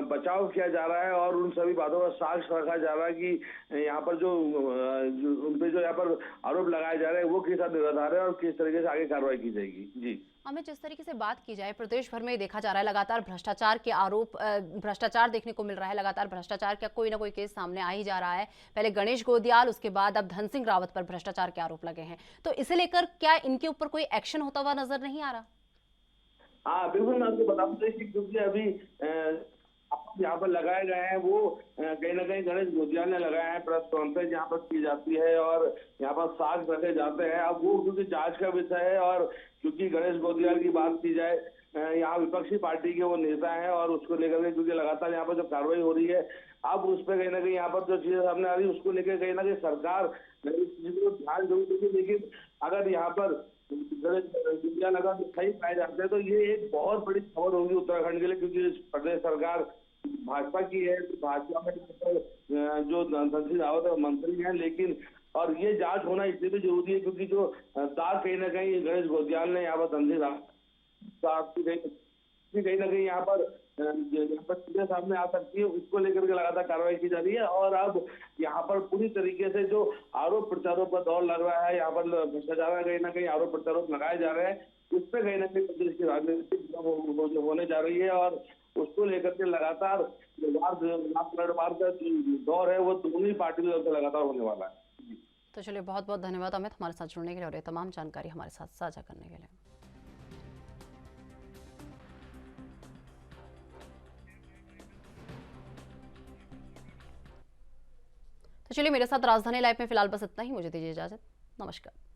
बचाव किया जा रहा है और उन सभी बातों का साक्ष्य रखा जा रहा है कि यहाँ पर जो उन पे जो यहाँ पर आरोप लगाए जा रहे हैं वो किस हद निराधार है और किस तरीके से आगे कार्रवाई की जाएगी। जी हमें जिस तरीके से बात की जाए, प्रदेश भर में देखा जा रहा है लगातार भ्रष्टाचार के आरोप, भ्रष्टाचार देखने को मिल रहा है, लगातार भ्रष्टाचार का कोई ना कोई केस सामने आ ही जा रहा है। पहले गणेश गोदियाल, उसके बाद अब धन सिंह रावत पर भ्रष्टाचार के आरोप लगे हैं, तो इसे लेकर क्या इनके ऊपर कोई एक्शन होता हुआ नजर नहीं आ रहा? हाँ बिल्कुल, मैं आपको बता दूं क्योंकि अभी यहाँ पर लगाए गए हैं वो कहीं ना कहीं गणेश गोदियाल ने लगाए हैं, प्रेस कॉन्फ्रेंस यहाँ पर की जाती है और यहाँ पर साक्ष्य रखे जाते हैं। अब वो क्योंकि जांच का विषय है और क्योंकि गणेश गोदियाल की बात की जाए, यहाँ विपक्षी पार्टी के वो नेता हैं और उसको लेकर के क्योंकि लगातार यहाँ पर जो कार्रवाई हो रही है अब उस पर कहीं ना कहीं यहाँ पर जो चीजें सामने आ रही है उसको लेकर कहीं ना कहीं सरकार इस चीज को ध्यान जरूर देगी। लेकिन अगर यहाँ पर अगर सही पाए जाते हैं तो ये एक बहुत बड़ी खबर होगी उत्तराखंड के लिए, क्योंकि प्रदेश सरकार भाजपा की है, भाजपा में जो धन सिंह रावत मंत्री हैं, लेकिन और ये जांच होना इसलिए भी जरूरी है क्योंकि जो दाग कहीं ना कहीं गणेश गोदियाल ने यहाँ पर धन सिंह रावत कहीं ना कहीं यहाँ पर चीजें सामने आ सकती है, उसको लेकर के लगातार कार्रवाई की जा रही है। और अब यहाँ पर पूरी तरीके से जो आरोप प्रत्यारोप पर दौर लग रहा है, यहाँ पर भ्रष्टाचार कहीं ना कहीं आरोप प्रत्यारोप लगाए जा रहे हैं, उस पर कहीं ना कहीं प्रदेश की राजनीति होने जा रही है और उसको लेकर के लगातार वार का दौर है वो दोनों ही पार्टी की तरफ से लगातार होने वाला है। तो चलिए, बहुत बहुत धन्यवाद अमित हमारे साथ जुड़ने के लिए और ये तमाम जानकारी हमारे साथ साझा करने के लिए। तो चलिए, मेरे साथ राजधानी लाइव में फिलहाल बस इतना ही। मुझे दीजिए इजाजत। नमस्कार।